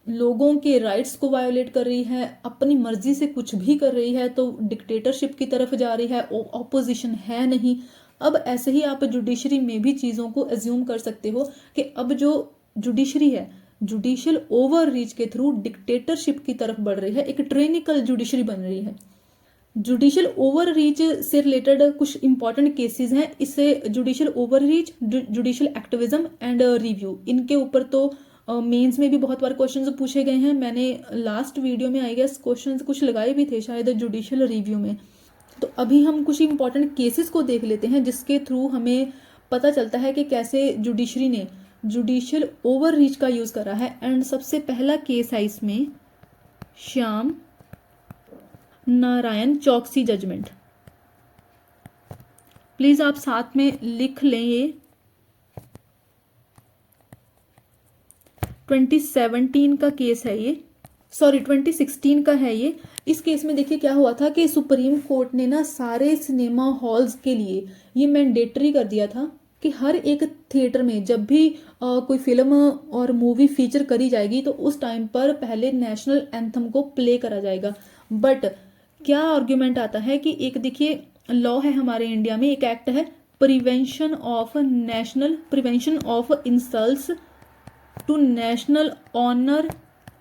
लोगों के राइट्स को वायोलेट कर रही है, अपनी मर्जी से कुछ भी कर रही है, तो डिक्टेटरशिप की तरफ जा रही है, ऑपोजिशन है नहीं। अब ऐसे ही आप जुडिशरी में भी चीज़ों को एज्यूम कर सकते हो कि अब जो जुडिशरी है, जुडिशियल ओवर रीच के थ्रू डिक्टेटरशिप की तरफ बढ़ रही है, एक ट्रेनिकल जुडिशरी बन रही है। जुडिशियल ओवर रीच से रिलेटेड कुछ इंपॉर्टेंट केसेस हैं। इससे judicial over reach, judicial activism and review, इनके ऊपर तो मेंस में भी बहुत बार क्वेश्चंस पूछे गए हैं। मैंने लास्ट वीडियो में आई गेस क्वेश्चंस कुछ लगाए भी थे शायद जुडिशियल रिव्यू में। तो अभी हम कुछ इंपॉर्टेंट केसेस को देख लेते हैं, जिसके थ्रू हमें पता चलता है कि कैसे जुडिशरी ने जुडिशियल ओवर रीच का यूज करा है। एंड सबसे पहला केस है इसमें श्याम नारायण चौकसी जजमेंट। प्लीज आप साथ में लिख लें, ये 2017 का केस है, ये 2016 का है ये। इस केस में देखिए क्या हुआ था कि सुप्रीम कोर्ट ने ना सारे सिनेमा हॉल्स के लिए ये मैंडेटरी कर दिया था कि हर एक थिएटर में जब भी कोई फिल्म और मूवी फीचर करी जाएगी तो उस टाइम पर पहले नेशनल एंथम को प्ले करा जाएगा। बट क्या आर्ग्यूमेंट आता है कि एक देखिए लॉ है हमारे इंडिया में, एक एक्ट है prevention of insults to national honour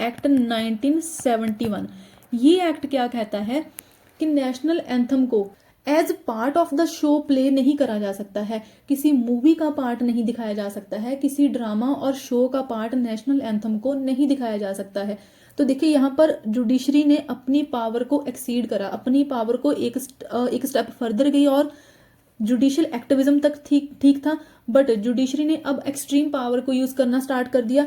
act 1971। ये एक्ट क्या कहता है कि नेशनल एंथम को as part of the show play नहीं करा जा सकता है, किसी मूवी का पार्ट नहीं दिखाया जा सकता है, किसी ड्रामा और शो का पार्ट नेशनल एंथम को नहीं दिखाया जा सकता है। तो देखिए यहाँ पर जुडिशरी ने अपनी पावर को एक्सीड करा, अपनी पावर को एक स्टेप फर्दर गई और जुडिशियल एक्टिविज्म तक ठीक था, बट जुडिशरी ने अब एक्सट्रीम पावर को यूज करना स्टार्ट कर दिया।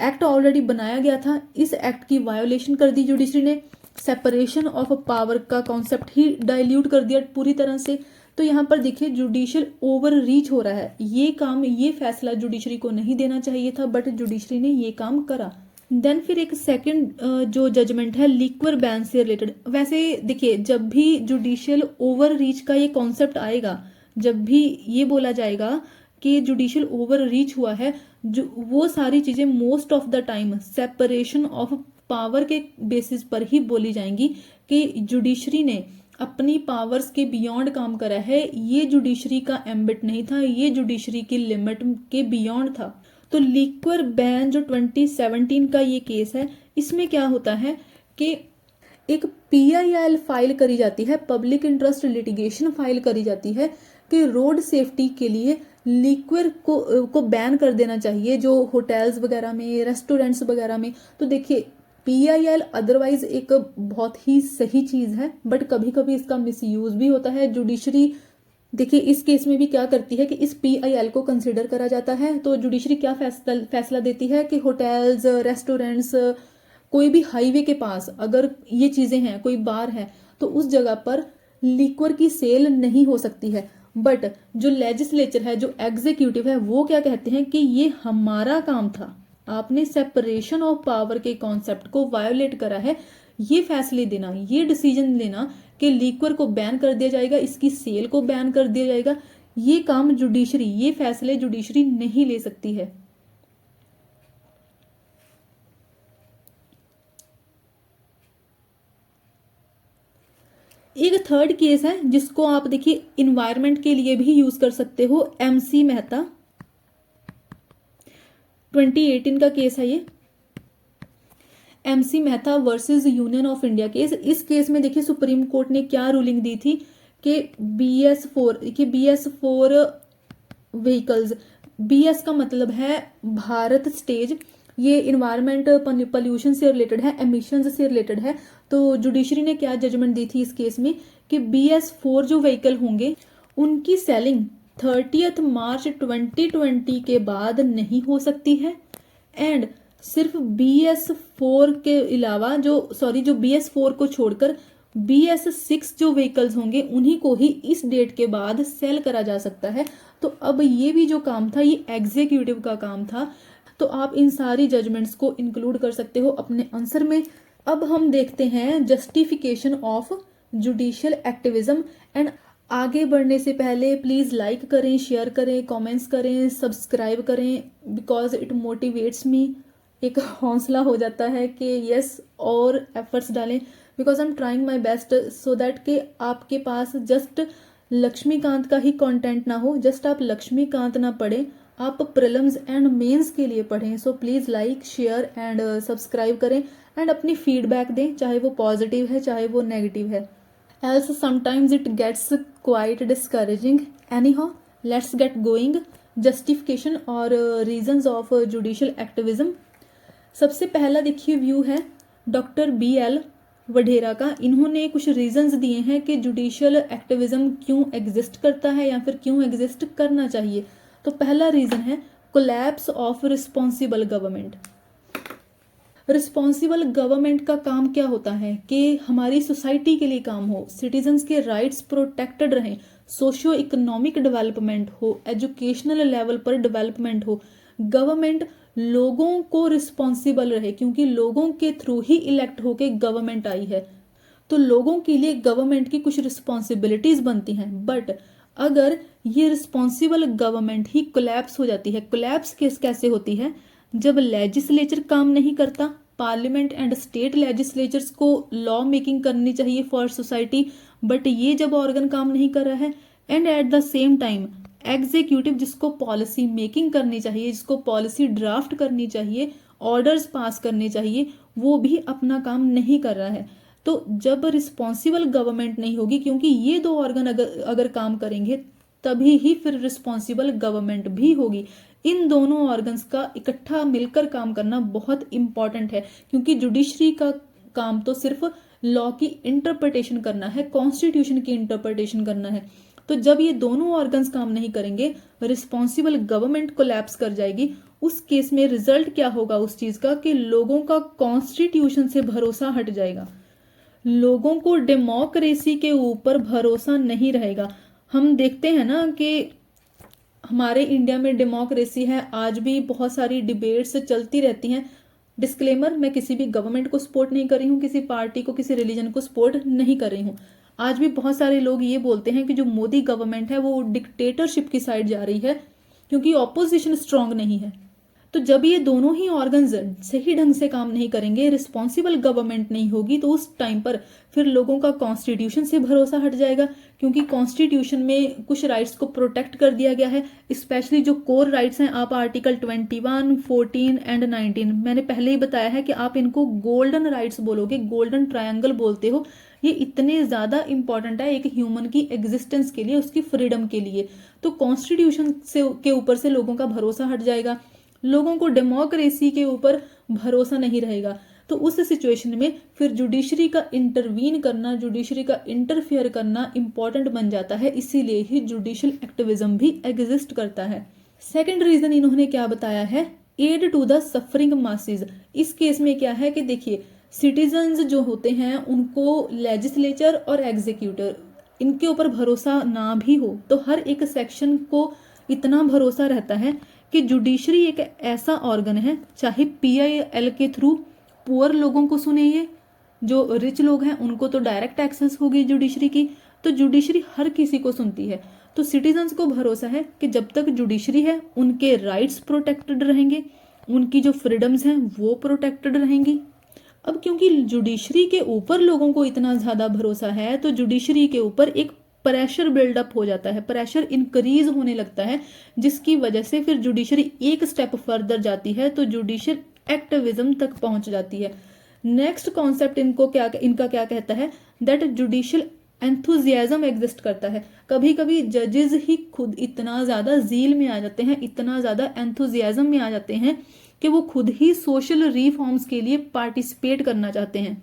एक्ट ऑलरेडी बनाया गया था, इस एक्ट की वायोलेशन कर दी जुडिशरी ने, सेपरेशन ऑफ पावर का कॉन्सेप्ट ही डाइल्यूट कर दिया पूरी तरह से। तो यहाँ पर देखिए जुडिशियल ओवर रीच हो रहा है। ये काम, ये फैसला जुडिशरी को नहीं देना चाहिए था, बट जुडिशरी ने ये काम करा। देन फिर एक सेकंड जो जजमेंट है लिक्वर बैन से रिलेटेड। वैसे देखिए जब भी जुडिशियल ओवर रीच का ये कॉन्सेप्ट आएगा, जब भी ये बोला जाएगा कि जुडिशियल ओवर रीच हुआ है, जो वो सारी चीजें most of the time separation of power के बेसिस पर ही बोली जाएंगी कि जुडिशरी ने अपनी पावर्स के बियॉन्ड काम करा है। ये जुडिशरी का एम्बिट नहीं था, ये जुडिशरी की लिमिट के बियॉन्ड था। तो लिक्वर बैन जो 2017 का ये केस है, इसमें क्या होता है कि एक PIL फाइल करी जाती है, पब्लिक इंटरेस्ट लिटिगेशन फाइल करी जाती है कि रोड सेफ्टी के लिए लिक्वर को बैन कर देना चाहिए जो होटल्स वगैरह में, रेस्टोरेंट्स वगैरह में। तो देखिए PIL अदरवाइज एक बहुत ही सही चीज है, बट कभी कभी इसका मिसयूज भी होता है। जुडिशरी देखिए इस केस में भी क्या करती है कि इस PIL को कंसिडर करा जाता है। तो जुडिशरी क्या फैसला देती है कि होटल्स, रेस्टोरेंट्स, कोई भी हाईवे के पास अगर ये चीजें हैं, कोई बार है, तो उस जगह पर लिक्वर की सेल नहीं हो सकती है। बट जो लेजिस्लेचर है, जो एग्जीक्यूटिव है, वो क्या कहते हैं कि ये हमारा काम था, आपने सेपरेशन ऑफ पावर के कॉन्सेप्ट को वायोलेट करा है। ये फैसले देना, ये डिसीजन लेना कि लिक्वर को बैन कर दिया जाएगा, इसकी सेल को बैन कर दिया जाएगा, ये काम जुडिशरी, ये फैसले जुडिशरी नहीं ले सकती है। एक थर्ड केस है जिसको आप देखिए इन्वायरमेंट के लिए भी यूज कर सकते हो, MC मेहता 2018 का केस है ये, MC Mehta versus union of India case. इस केस में देखिए सुप्रीम कोर्ट ने क्या रूलिंग दी थी कि BS4 व्हीकल्स, BS का मतलब है भारत स्टेज, ये इन्वायरमेंट पोल्यूशन से रिलेटेड है, एमिशंस से रिलेटेड है। तो जुडिशरी ने क्या जजमेंट दी थी इस केस में कि BS4 जो व्हीकल होंगे उनकी सेलिंग 30 मार्च 2020 के बाद नहीं हो सकती है, एंड सिर्फ BS4 के अलावा जो BS4 को छोड़कर BS6 जो व्हीकल्स होंगे उन्हीं को ही इस डेट के बाद सेल करा जा सकता है। तो अब ये भी जो काम था ये एग्जीक्यूटिव का काम था, तो आप इन सारी जजमेंट्स को इंक्लूड कर सकते हो अपने आंसर में। अब हम देखते हैं justification of judicial activism. And आगे बढ़ने से पहले प्लीज़ लाइक करें, शेयर करें, कमेंट्स करें, सब्सक्राइब करें, बिकॉज इट मोटिवेट्स मी, एक हौसला हो जाता है कि यस और एफर्ट्स डालें, because I am trying my best so that कि आपके पास जस्ट लक्ष्मीकांत का ही कंटेंट ना हो, जस्ट आप लक्ष्मीकांत ना पढ़ें, आप प्रीलिम्स एंड मेंस के लिए पढ़ें। So please like, share and subscribe करें एंड अपनी फीडबैक दें, चाहे वो पॉजिटिव है चाहे वो नेगेटिव है। Else sometimes it gets quite discouraging. Anyhow, let's get going. Justification और reasons of judicial activism. सबसे पहला देखिए व्यू है डॉक्टर BL वढेरा का। इन्होंने कुछ रीजंस दिए हैं कि जुडिशियल एक्टिविज्म क्यों एग्जिस्ट करता है या फिर क्यों एग्जिस्ट करना चाहिए। तो पहला रीजन है collapse of responsible government. Responsible government का काम क्या होता है कि हमारी सोसाइटी के लिए काम हो, सिटीजन्स के राइट्स प्रोटेक्टेड रहें, सोशियो इकोनॉमिक डेवलपमेंट हो, एजुकेशनल लेवल पर डेवलपमेंट हो, गवर्नमेंट लोगों को रिस्पॉन्सिबल रहे, क्योंकि लोगों के थ्रू ही इलेक्ट होके गवर्नमेंट आई है, तो लोगों के लिए गवर्नमेंट की कुछ रिस्पॉन्सिबिलिटीज बनती हैं। बट अगर ये रिस्पॉन्सिबल गवर्नमेंट ही कोलैप्स हो जाती है, कोलैप्स कैसे होती है, जब लेजिस्लेचर काम नहीं करता, पार्लियामेंट एंड स्टेट लेजिस्लेचर्स को लॉ मेकिंग करनी चाहिए फॉर सोसाइटी, बट ये जब ऑर्गन काम नहीं कर रहा है, and at the same time executive जिसको पॉलिसी मेकिंग करनी चाहिए, जिसको पॉलिसी ड्राफ्ट करनी चाहिए, ऑर्डर्स पास करने चाहिए, वो भी अपना काम नहीं कर रहा है। तो जब रिस्पॉन्सिबल गवर्नमेंट नहीं होगी, क्योंकि ये दो ऑर्गन अगर काम करेंगे तभी ही फिर रिस्पॉन्सिबल गवर्नमेंट भी होगी। इन दोनों ऑर्गन्स का इकट्ठा मिलकर काम करना बहुत इंपॉर्टेंट है, क्योंकि जुडिशरी का काम तो सिर्फ लॉ की इंटरप्रिटेशन करना है, कॉन्स्टिट्यूशन की इंटरप्रिटेशन करना है। तो जब ये दोनों ऑर्गन्स काम नहीं करेंगे, रिस्पॉन्सिबल गवर्नमेंट कोलैप्स कर जाएगी। उस केस में रिजल्ट क्या होगा उस चीज का कि लोगों का कॉन्स्टिट्यूशन से भरोसा हट जाएगा, लोगों को डेमोक्रेसी के ऊपर भरोसा नहीं रहेगा। हम देखते हैं ना कि हमारे इंडिया में डेमोक्रेसी है, आज भी बहुत सारी डिबेट्स चलती रहती हैं। डिस्क्लेमर, मैं किसी भी गवर्नमेंट को सपोर्ट नहीं कर रही हूँ, किसी पार्टी को, किसी रिलीजन को सपोर्ट नहीं कर रही हूँ। आज भी बहुत सारे लोग ये बोलते हैं कि जो मोदी गवर्नमेंट है वो डिक्टेटरशिप की साइड जा रही है क्योंकि ऑपोजिशन स्ट्रांग नहीं है। तो जब ये दोनों ही ऑर्गन्स सही ढंग से काम नहीं करेंगे, रिस्पॉन्सिबल गवर्नमेंट नहीं होगी, तो उस टाइम पर फिर लोगों का कॉन्स्टिट्यूशन से भरोसा हट जाएगा, क्योंकि कॉन्स्टिट्यूशन में कुछ राइट्स को प्रोटेक्ट कर दिया गया है, स्पेशली जो कोर राइट्स हैं। आप आर्टिकल 21, 14 एंड 19, मैंने पहले ही बताया है कि आप इनको गोल्डन राइट्स बोलोगे, गोल्डन ट्रायंगल बोलते हो। ये इतने ज़्यादा इंपॉर्टेंट है एक ह्यूमन की एग्जिस्टेंस के लिए, उसकी फ्रीडम के लिए। तो कॉन्स्टिट्यूशन से के ऊपर से लोगों का भरोसा हट जाएगा, लोगों को डेमोक्रेसी के ऊपर भरोसा नहीं रहेगा। तो उस सिचुएशन में फिर जुडिशरी का इंटरवीन करना, जुडिशरी का इंटरफेयर करना इंपॉर्टेंट बन जाता है। इसीलिए ही जुडिशियल एक्टिविज्म भी एग्जिस्ट करता है। सेकंड रीजन इन्होंने क्या बताया है, aid to the suffering masses. इस केस में क्या है कि देखिए, सिटीजन्स जो होते हैं उनको लेजिस्लेचर और एग्जीक्यूटिव इनके ऊपर भरोसा ना भी हो, तो हर एक सेक्शन को इतना भरोसा रहता है कि जुडिशरी एक ऐसा ऑर्गन है, चाहे PIL के थ्रू पुअर लोगों को सुने, ये जो रिच लोग हैं उनको तो डायरेक्ट एक्सेस होगी जुडिशरी की, तो जुडिशरी हर किसी को सुनती है। तो सिटीजन्स को भरोसा है कि जब तक जुडिशरी है उनके राइट्स प्रोटेक्टेड रहेंगे, उनकी जो फ्रीडम्स हैं वो प्रोटेक्टेड रहेंगी। अब क्योंकि जुडिशरी के ऊपर लोगों को इतना ज़्यादा भरोसा है तो जुडिशरी के ऊपर एक प्रेशर बिल्डअप हो जाता है, प्रेशर इंक्रीज होने लगता है, जिसकी वजह से फिर जुडिशरी एक स्टेप फर्दर जाती है तो जुडिशियल एक्टिविज्म तक पहुंच जाती है। नेक्स्ट कॉन्सेप्ट इनका क्या कहता है, दैट जुडिशियल एंथुजियाज्म एग्जिस्ट करता है। कभी कभी जजेस ही खुद इतना ज़्यादा जील में आ जाते हैं, इतना ज़्यादा एंथुजियाज्म में आ जाते हैं कि वो खुद ही सोशल रिफॉर्म्स के लिए पार्टिसिपेट करना चाहते हैं।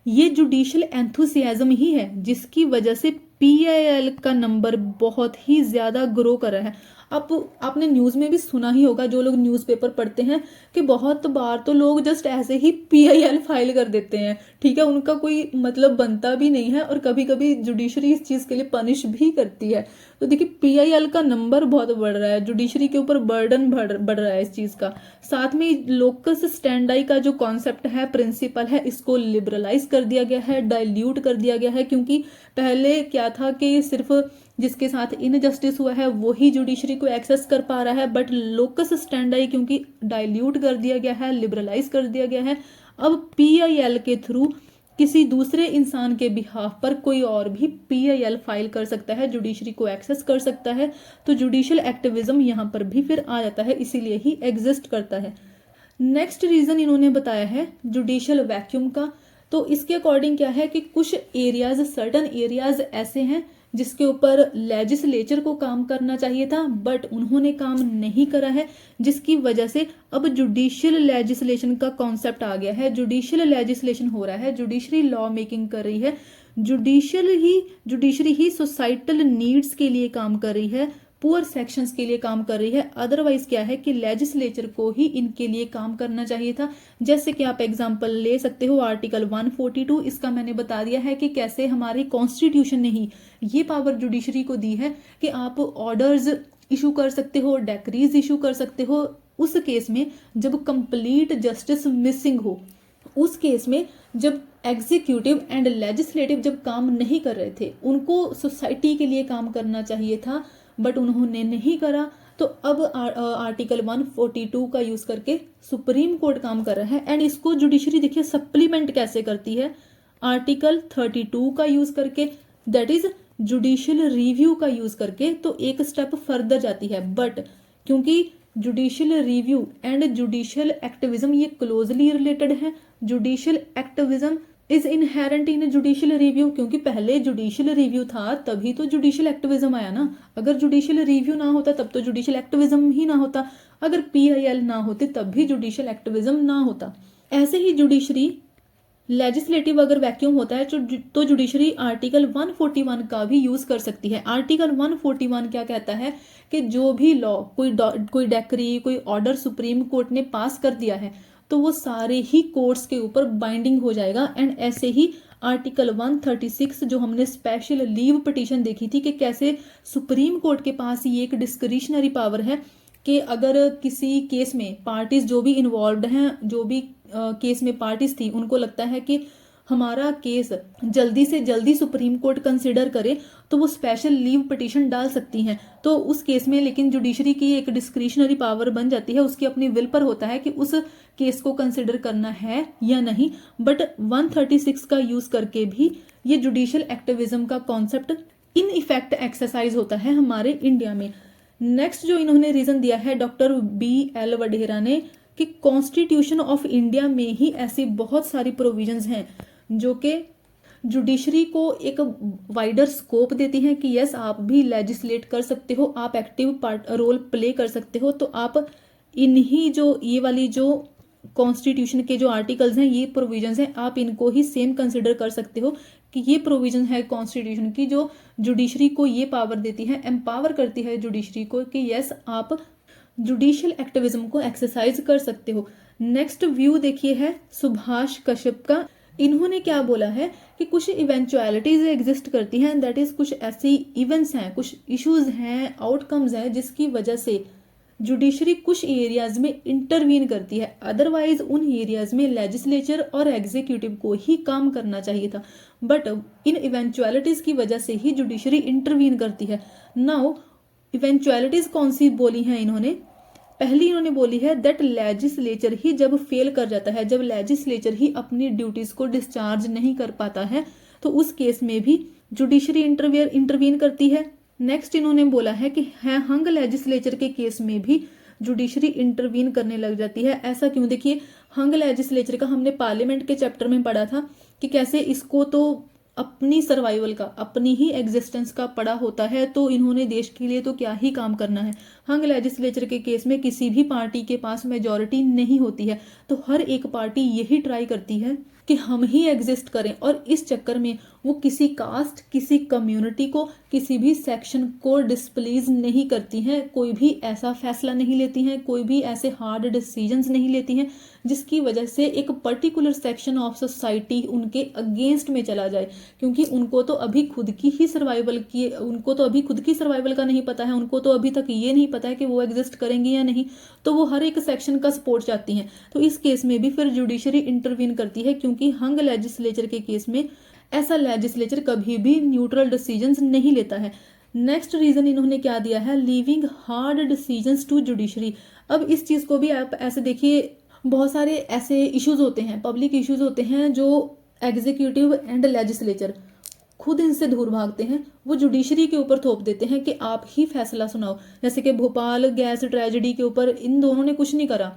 ये जुडिशियल एंथुसियाज्म ही है जिसकी वजह से पीआईएल का नंबर बहुत ही ज़्यादा ग्रो कर रहा है। अब आपने न्यूज़ में भी सुना ही होगा, जो लोग न्यूज़पेपर पढ़ते हैं, कि बहुत बार तो लोग जस्ट ऐसे ही पीआईएल फाइल कर देते हैं, ठीक है, उनका कोई मतलब बनता भी नहीं है और कभी कभी जुडिशरी इस चीज़ के लिए पनिश भी करती है। तो देखिए पीआईएल का नंबर बहुत बढ़ रहा है, जुडिशरी के ऊपर बर्डन बढ़ रहा है इस चीज़ का। साथ में लोकस स्टैंडाई का जो कॉन्सेप्ट है, प्रिंसिपल है, इसको लिबरलाइज कर दिया गया है, डाइल्यूट कर दिया गया है। क्योंकि पहले क्या था कि सिर्फ जिसके साथ इनजस्टिस हुआ है वही जुडिशरी को एक्सेस कर पा रहा है, बट लोकस स्टैंडाई क्योंकि डाइल्यूट कर दिया गया है, लिबरलाइज कर दिया गया है, अब पीआईएल के थ्रू किसी दूसरे इंसान के बिहाफ पर कोई और भी पीआईएल फाइल कर सकता है, जुडिशरी को एक्सेस कर सकता है। तो जुडिशियल एक्टिविज्म यहाँ पर भी फिर आ जाता है, इसीलिए ही एग्जिस्ट करता है। नेक्स्ट रीजन इन्होंने बताया है जुडिशियल वैक्यूम का। तो इसके अकॉर्डिंग क्या है कि कुछ एरियाज, सर्टन एरियाज ऐसे हैं जिसके ऊपर लेजिस्लेचर को काम करना चाहिए था बट उन्होंने काम नहीं करा है, जिसकी वजह से अब जुडिशियल लेजिस्लेशन का कॉन्सेप्ट आ गया है। जुडिशियल लेजिस्लेशन हो रहा है, जुडिशरी लॉ मेकिंग कर रही है, जुडिशरी ही सोसाइटल नीड्स के लिए काम कर रही है, पुअर सेक्शंस के लिए काम कर रही है। अदरवाइज क्या है कि लेजिस्लेचर को ही इनके लिए काम करना चाहिए था। जैसे कि आप एग्जांपल ले सकते हो आर्टिकल 142, इसका मैंने बता दिया है कि कैसे हमारी कॉन्स्टिट्यूशन ने ही ये पावर जुडिशरी को दी है कि आप ऑर्डर्स इशू कर सकते हो, डेक्रीज इशू कर सकते हो उस केस में जब कंप्लीट जस्टिस मिसिंग हो, उस केस में जब एग्जीक्यूटिव एंड लेजिस्लेटिव जब काम नहीं कर रहे थे, उनको सोसाइटी के लिए काम करना चाहिए था बट उन्होंने नहीं करा। तो अब आर्टिकल 142 का यूज करके सुप्रीम कोर्ट काम कर रहा है एंड इसको जुडिशरी देखिए सप्लीमेंट कैसे करती है, आर्टिकल 32 का यूज करके, दैट इज जुडिशियल रिव्यू का यूज करके, तो एक स्टेप फर्दर जाती है। बट क्योंकि judicial review and judicial activism ये क्लोजली रिलेटेड है, judicial activism is inherent in judicial review, क्योंकि पहले जुडिशियल रिव्यू था तभी तो जुडिशियल एक्टिविज्म आया ना। अगर जुडिशियल रिव्यू ना होता तब तो जुडिशियल एक्टिविज्म ही ना होता, अगर पीआईएल ना होते तब भी जुडिशियल एक्टिविज्म ना होता। ऐसे ही जुडिशरी लेजिस्लेटिव अगर वैक्यूम होता है तो जुडिशरी आर्टिकल 141 का भी यूज कर सकती है। आर्टिकल 141 क्या कहता है कि जो भी लॉ, कोई डेक्री, कोई ऑर्डर सुप्रीम कोर्ट ने पास कर दिया है तो वो सारे ही कोर्ट्स के ऊपर बाइंडिंग हो जाएगा। एंड ऐसे ही आर्टिकल 136 जो हमने स्पेशल लीव पिटीशन देखी थी कि कैसे सुप्रीम कोर्ट के पास ये एक डिस्क्रिशनरी पावर है कि अगर किसी केस में पार्टीज जो भी इन्वॉल्व्ड हैं, जो भी केस में पार्टीज थी, उनको लगता है कि हमारा केस जल्दी से जल्दी सुप्रीम कोर्ट कंसिडर करे तो वो स्पेशल लीव पिटीशन डाल सकती हैं। तो उस केस में लेकिन जुडिशरी की एक डिस्क्रिशनरी पावर बन जाती है, उसकी अपनी विल पर होता है कि उस केस को कंसिडर करना है या नहीं। बट 136 का यूज करके भी ये जुडिशियल एक्टिविज्म का कॉन्सेप्ट इन इफेक्ट एक्सरसाइज होता है हमारे इंडिया में। नेक्स्ट जो इन्होंने रीजन दिया है डॉक्टर BL वडेरा ने कि कॉन्स्टिट्यूशन ऑफ इंडिया में ही ऐसी बहुत सारी प्रोविजंस हैं जो कि जुडिशरी को एक वाइडर स्कोप देती हैं कि यस आप भी लेजिस्लेट कर सकते हो, आप एक्टिव रोल प्ले कर सकते हो। तो आप इन्हीं जो ये वाली जो कॉन्स्टिट्यूशन के जो आर्टिकल्स हैं, ये प्रोविजंस हैं, आप इनको ही सेम कंसिडर कर सकते हो कि ये प्रोविजन है कॉन्स्टिट्यूशन की जो जुडिशरी को ये पावर देती है, एम्पावर करती है जुडिशरी को कि यस आप जुडिशियल एक्टिविज्म को एक्सरसाइज कर सकते हो। नेक्स्ट व्यू देखिए है सुभाष कश्यप का। इन्होंने क्या बोला है कि कुछ इवेंचुअलिटीज एग्जिस्ट करती हैं, दैट इज कुछ ऐसी इवेंट्स हैं, कुछ इश्यूज हैं, आउटकम्स हैं जिसकी वजह से जुडिशरी कुछ एरियाज में इंटरवीन करती है। अदरवाइज उन एरियाज में लेजिस्लेचर और एग्जीक्यूटिव को ही काम करना चाहिए था, बट इन इवेंचुअलिटीज की वजह से ही जुडिशरी इंटरवीन करती है। नाउ इवेंचुअलिटीज कौन सी बोली हैं इन्होंने, पहली इन्होंने बोली है दैट लेजिस्लेचर ही जब फेल कर जाता है, जब लेजिस्लेचर ही अपनी ड्यूटीज को डिस्चार्ज नहीं कर पाता है, तो उस केस में भी जुडिशरी इंटरवीन करती है। नेक्स्ट इन्होंने बोला है कि हंग लेजिस्लेचर के केस में भी जुडिशरी इंटरवीन करने लग जाती है। ऐसा क्यों? देखिए, हंग लेजिस्लेचर का हमने पार्लियामेंट के चैप्टर में पढ़ा था कि कैसे इसको तो अपनी सर्वाइवल का, अपनी ही एग्जिस्टेंस का पड़ा होता है, तो इन्होंने देश के लिए तो क्या ही काम करना है। हंग लेजिस्लेचर के केस में किसी भी पार्टी के पास मेजॉरिटी नहीं होती है, तो हर एक पार्टी यही ट्राई करती है कि हम ही एग्जिस्ट करें, और इस चक्कर में वो किसी कास्ट, किसी कम्युनिटी को, किसी भी सेक्शन को डिस्प्लीज नहीं करती हैं, कोई भी ऐसा फैसला नहीं लेती हैं, कोई भी ऐसे हार्ड डिसीजंस नहीं लेती हैं जिसकी वजह से एक पर्टिकुलर सेक्शन ऑफ सोसाइटी उनके अगेंस्ट में चला जाए, क्योंकि उनको तो अभी खुद की सर्वाइवल का नहीं पता है, उनको तो अभी तक ये नहीं पता है कि वो एग्जिस्ट करेंगी या नहीं, तो वो हर एक सेक्शन का सपोर्ट चाहती हैं। तो इस केस में भी फिर जुडिशरी इंटरवीन करती है, क्योंकि हंग लेजिस्लेचर के केस में ऐसा लेजिस्लेचर कभी भी न्यूट्रल डिसीजंस नहीं लेता है। नेक्स्ट रीजन इन्होंने क्या दिया है, leaving hard decisions to judiciary. अब इस चीज को भी आप ऐसे देखिए, बहुत सारे ऐसे इश्यूज होते हैं, पब्लिक इश्यूज होते हैं, जो एग्जीक्यूटिव एंड लेजिस्लेचर खुद इनसे दूर भागते हैं, वो जुडिशरी के ऊपर थोप देते हैं कि आप ही फैसला सुनाओ। जैसे कि भोपाल गैस ट्रेजेडी के ऊपर इन दोनों ने कुछ नहीं करा,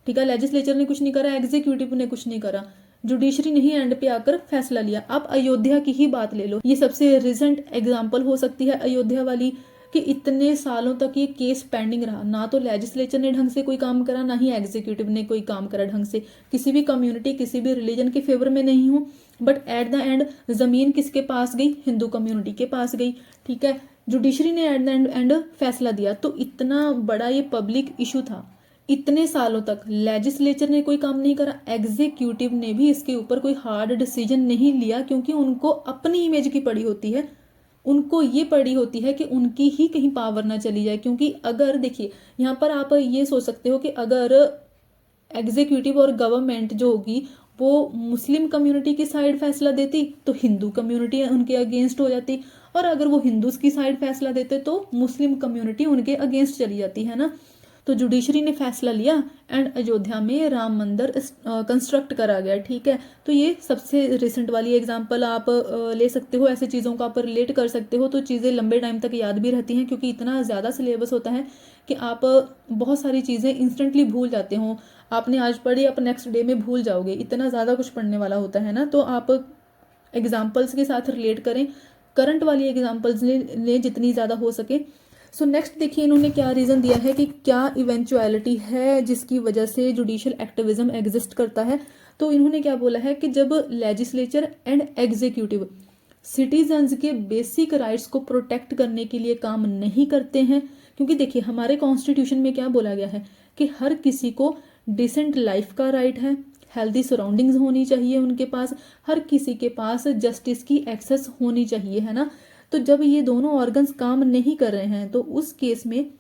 ठीक है, लेजिस्लेचर ने कुछ नहीं करा, एग्जीक्यूटिव ने कुछ नहीं करा, जुडिशरी ने ही एंड पे आकर फैसला लिया। आप अयोध्या की ही बात ले लो, ये सबसे रिसेंट एग्जांपल हो सकती है अयोध्या वाली, कि इतने सालों तक ये केस पेंडिंग रहा, ना तो लेजिस्लेचर ने ढंग से कोई काम करा, ना ही एग्जीक्यूटिव ने कोई काम करा ढंग से, किसी भी कम्युनिटी, किसी भी रिलीजन के फेवर में नहीं हूँ, बट एट द एंड जमीन किसके पास गई, हिंदू कम्युनिटी के पास गई, ठीक है, जुडिशरी ने एट द एंड फैसला दिया। तो इतना बड़ा ये पब्लिक इशू था, इतने सालों तक लेजिस्लेचर ने कोई काम नहीं करा, एग्जीक्यूटिव ने भी इसके ऊपर कोई हार्ड डिसीजन नहीं लिया, क्योंकि उनको अपनी इमेज की पड़ी होती है, उनको ये पड़ी होती है कि उनकी ही कहीं पावर ना चली जाए। क्योंकि अगर देखिए, यहाँ पर आप ये सोच सकते हो कि अगर एग्जीक्यूटिव और गवर्नमेंट जो होगी वो मुस्लिम कम्युनिटी की साइड फैसला देती तो हिंदू कम्युनिटी उनके अगेंस्ट हो जाती, और अगर वो हिंदूज की साइड फैसला देते तो मुस्लिम कम्युनिटी उनके अगेंस्ट चली जाती है ना। तो जुडिशरी ने फैसला लिया एंड अयोध्या में राम मंदिर कंस्ट्रक्ट करा गया, ठीक है। तो ये सबसे रिसेंट वाली एग्जांपल आप ले सकते हो, ऐसे चीज़ों को आप रिलेट कर सकते हो, तो चीज़ें लंबे टाइम तक याद भी रहती हैं, क्योंकि इतना ज़्यादा सिलेबस होता है कि आप बहुत सारी चीज़ें इंस्टेंटली भूल जाते हो। आपने आज पढ़ी, आप नेक्स्ट डे में भूल जाओगे, इतना ज़्यादा कुछ पढ़ने वाला होता है ना। तो आप एग्जाम्पल्स के साथ रिलेट करें, करंट वाली एग्जाम्पल्स ले जितनी ज़्यादा हो सके। सो नेक्स्ट देखिए इन्होंने क्या रीज़न दिया है कि क्या इवेंचुअलिटी है जिसकी वजह से जुडिशियल एक्टिविज्म एग्जिस्ट करता है। तो इन्होंने क्या बोला है कि जब लेजिस्लेचर एंड एग्जीक्यूटिव सिटीजन्स के बेसिक राइट्स को प्रोटेक्ट करने के लिए काम नहीं करते हैं, क्योंकि देखिए हमारे कॉन्स्टिट्यूशन में क्या बोला गया है कि हर किसी को डिसेंट लाइफ का राइट है, हेल्दी सराउंडिंग्स होनी चाहिए उनके पास, हर किसी के पास जस्टिस की एक्सेस होनी चाहिए, है ना। तो जब ये दोनों ऑर्गन्स काम नहीं कर रहे हैं तो उस केस में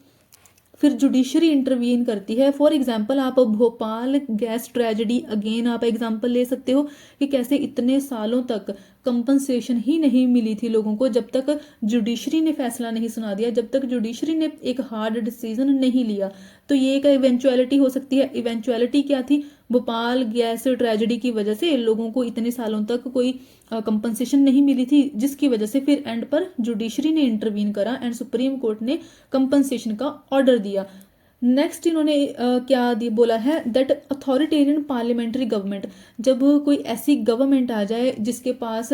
फिर जुडिशरी इंटरवीन करती है। फॉर एग्जाम्पल आप भोपाल गैस ट्रेजेडी अगेन आप एग्जाम्पल ले सकते हो कि कैसे इतने सालों तक कंपनसेशन ही नहीं मिली थी लोगों को, जब तक जुडिशरी ने फैसला नहीं सुना दिया, जब तक जुडिशरी ने एक हार्ड डिसीजन नहीं लिया। तो ये एक इवेंचुअलिटी हो सकती है। इवेंचुअलिटी क्या थी? भोपाल गैस ट्रेजेडी की वजह से लोगों को इतने सालों तक कोई कंपनसेशन नहीं मिली थी, जिसकी वजह से फिर एंड पर जुडिशरी ने इंटरवीन करा एंड सुप्रीम कोर्ट ने कंपनसेशन का ऑर्डर दिया। नेक्स्ट इन्होंने क्या बोला है दैट अथॉरिटेरियन पार्लियामेंट्री गवर्नमेंट, जब कोई ऐसी गवर्नमेंट आ जाए जिसके पास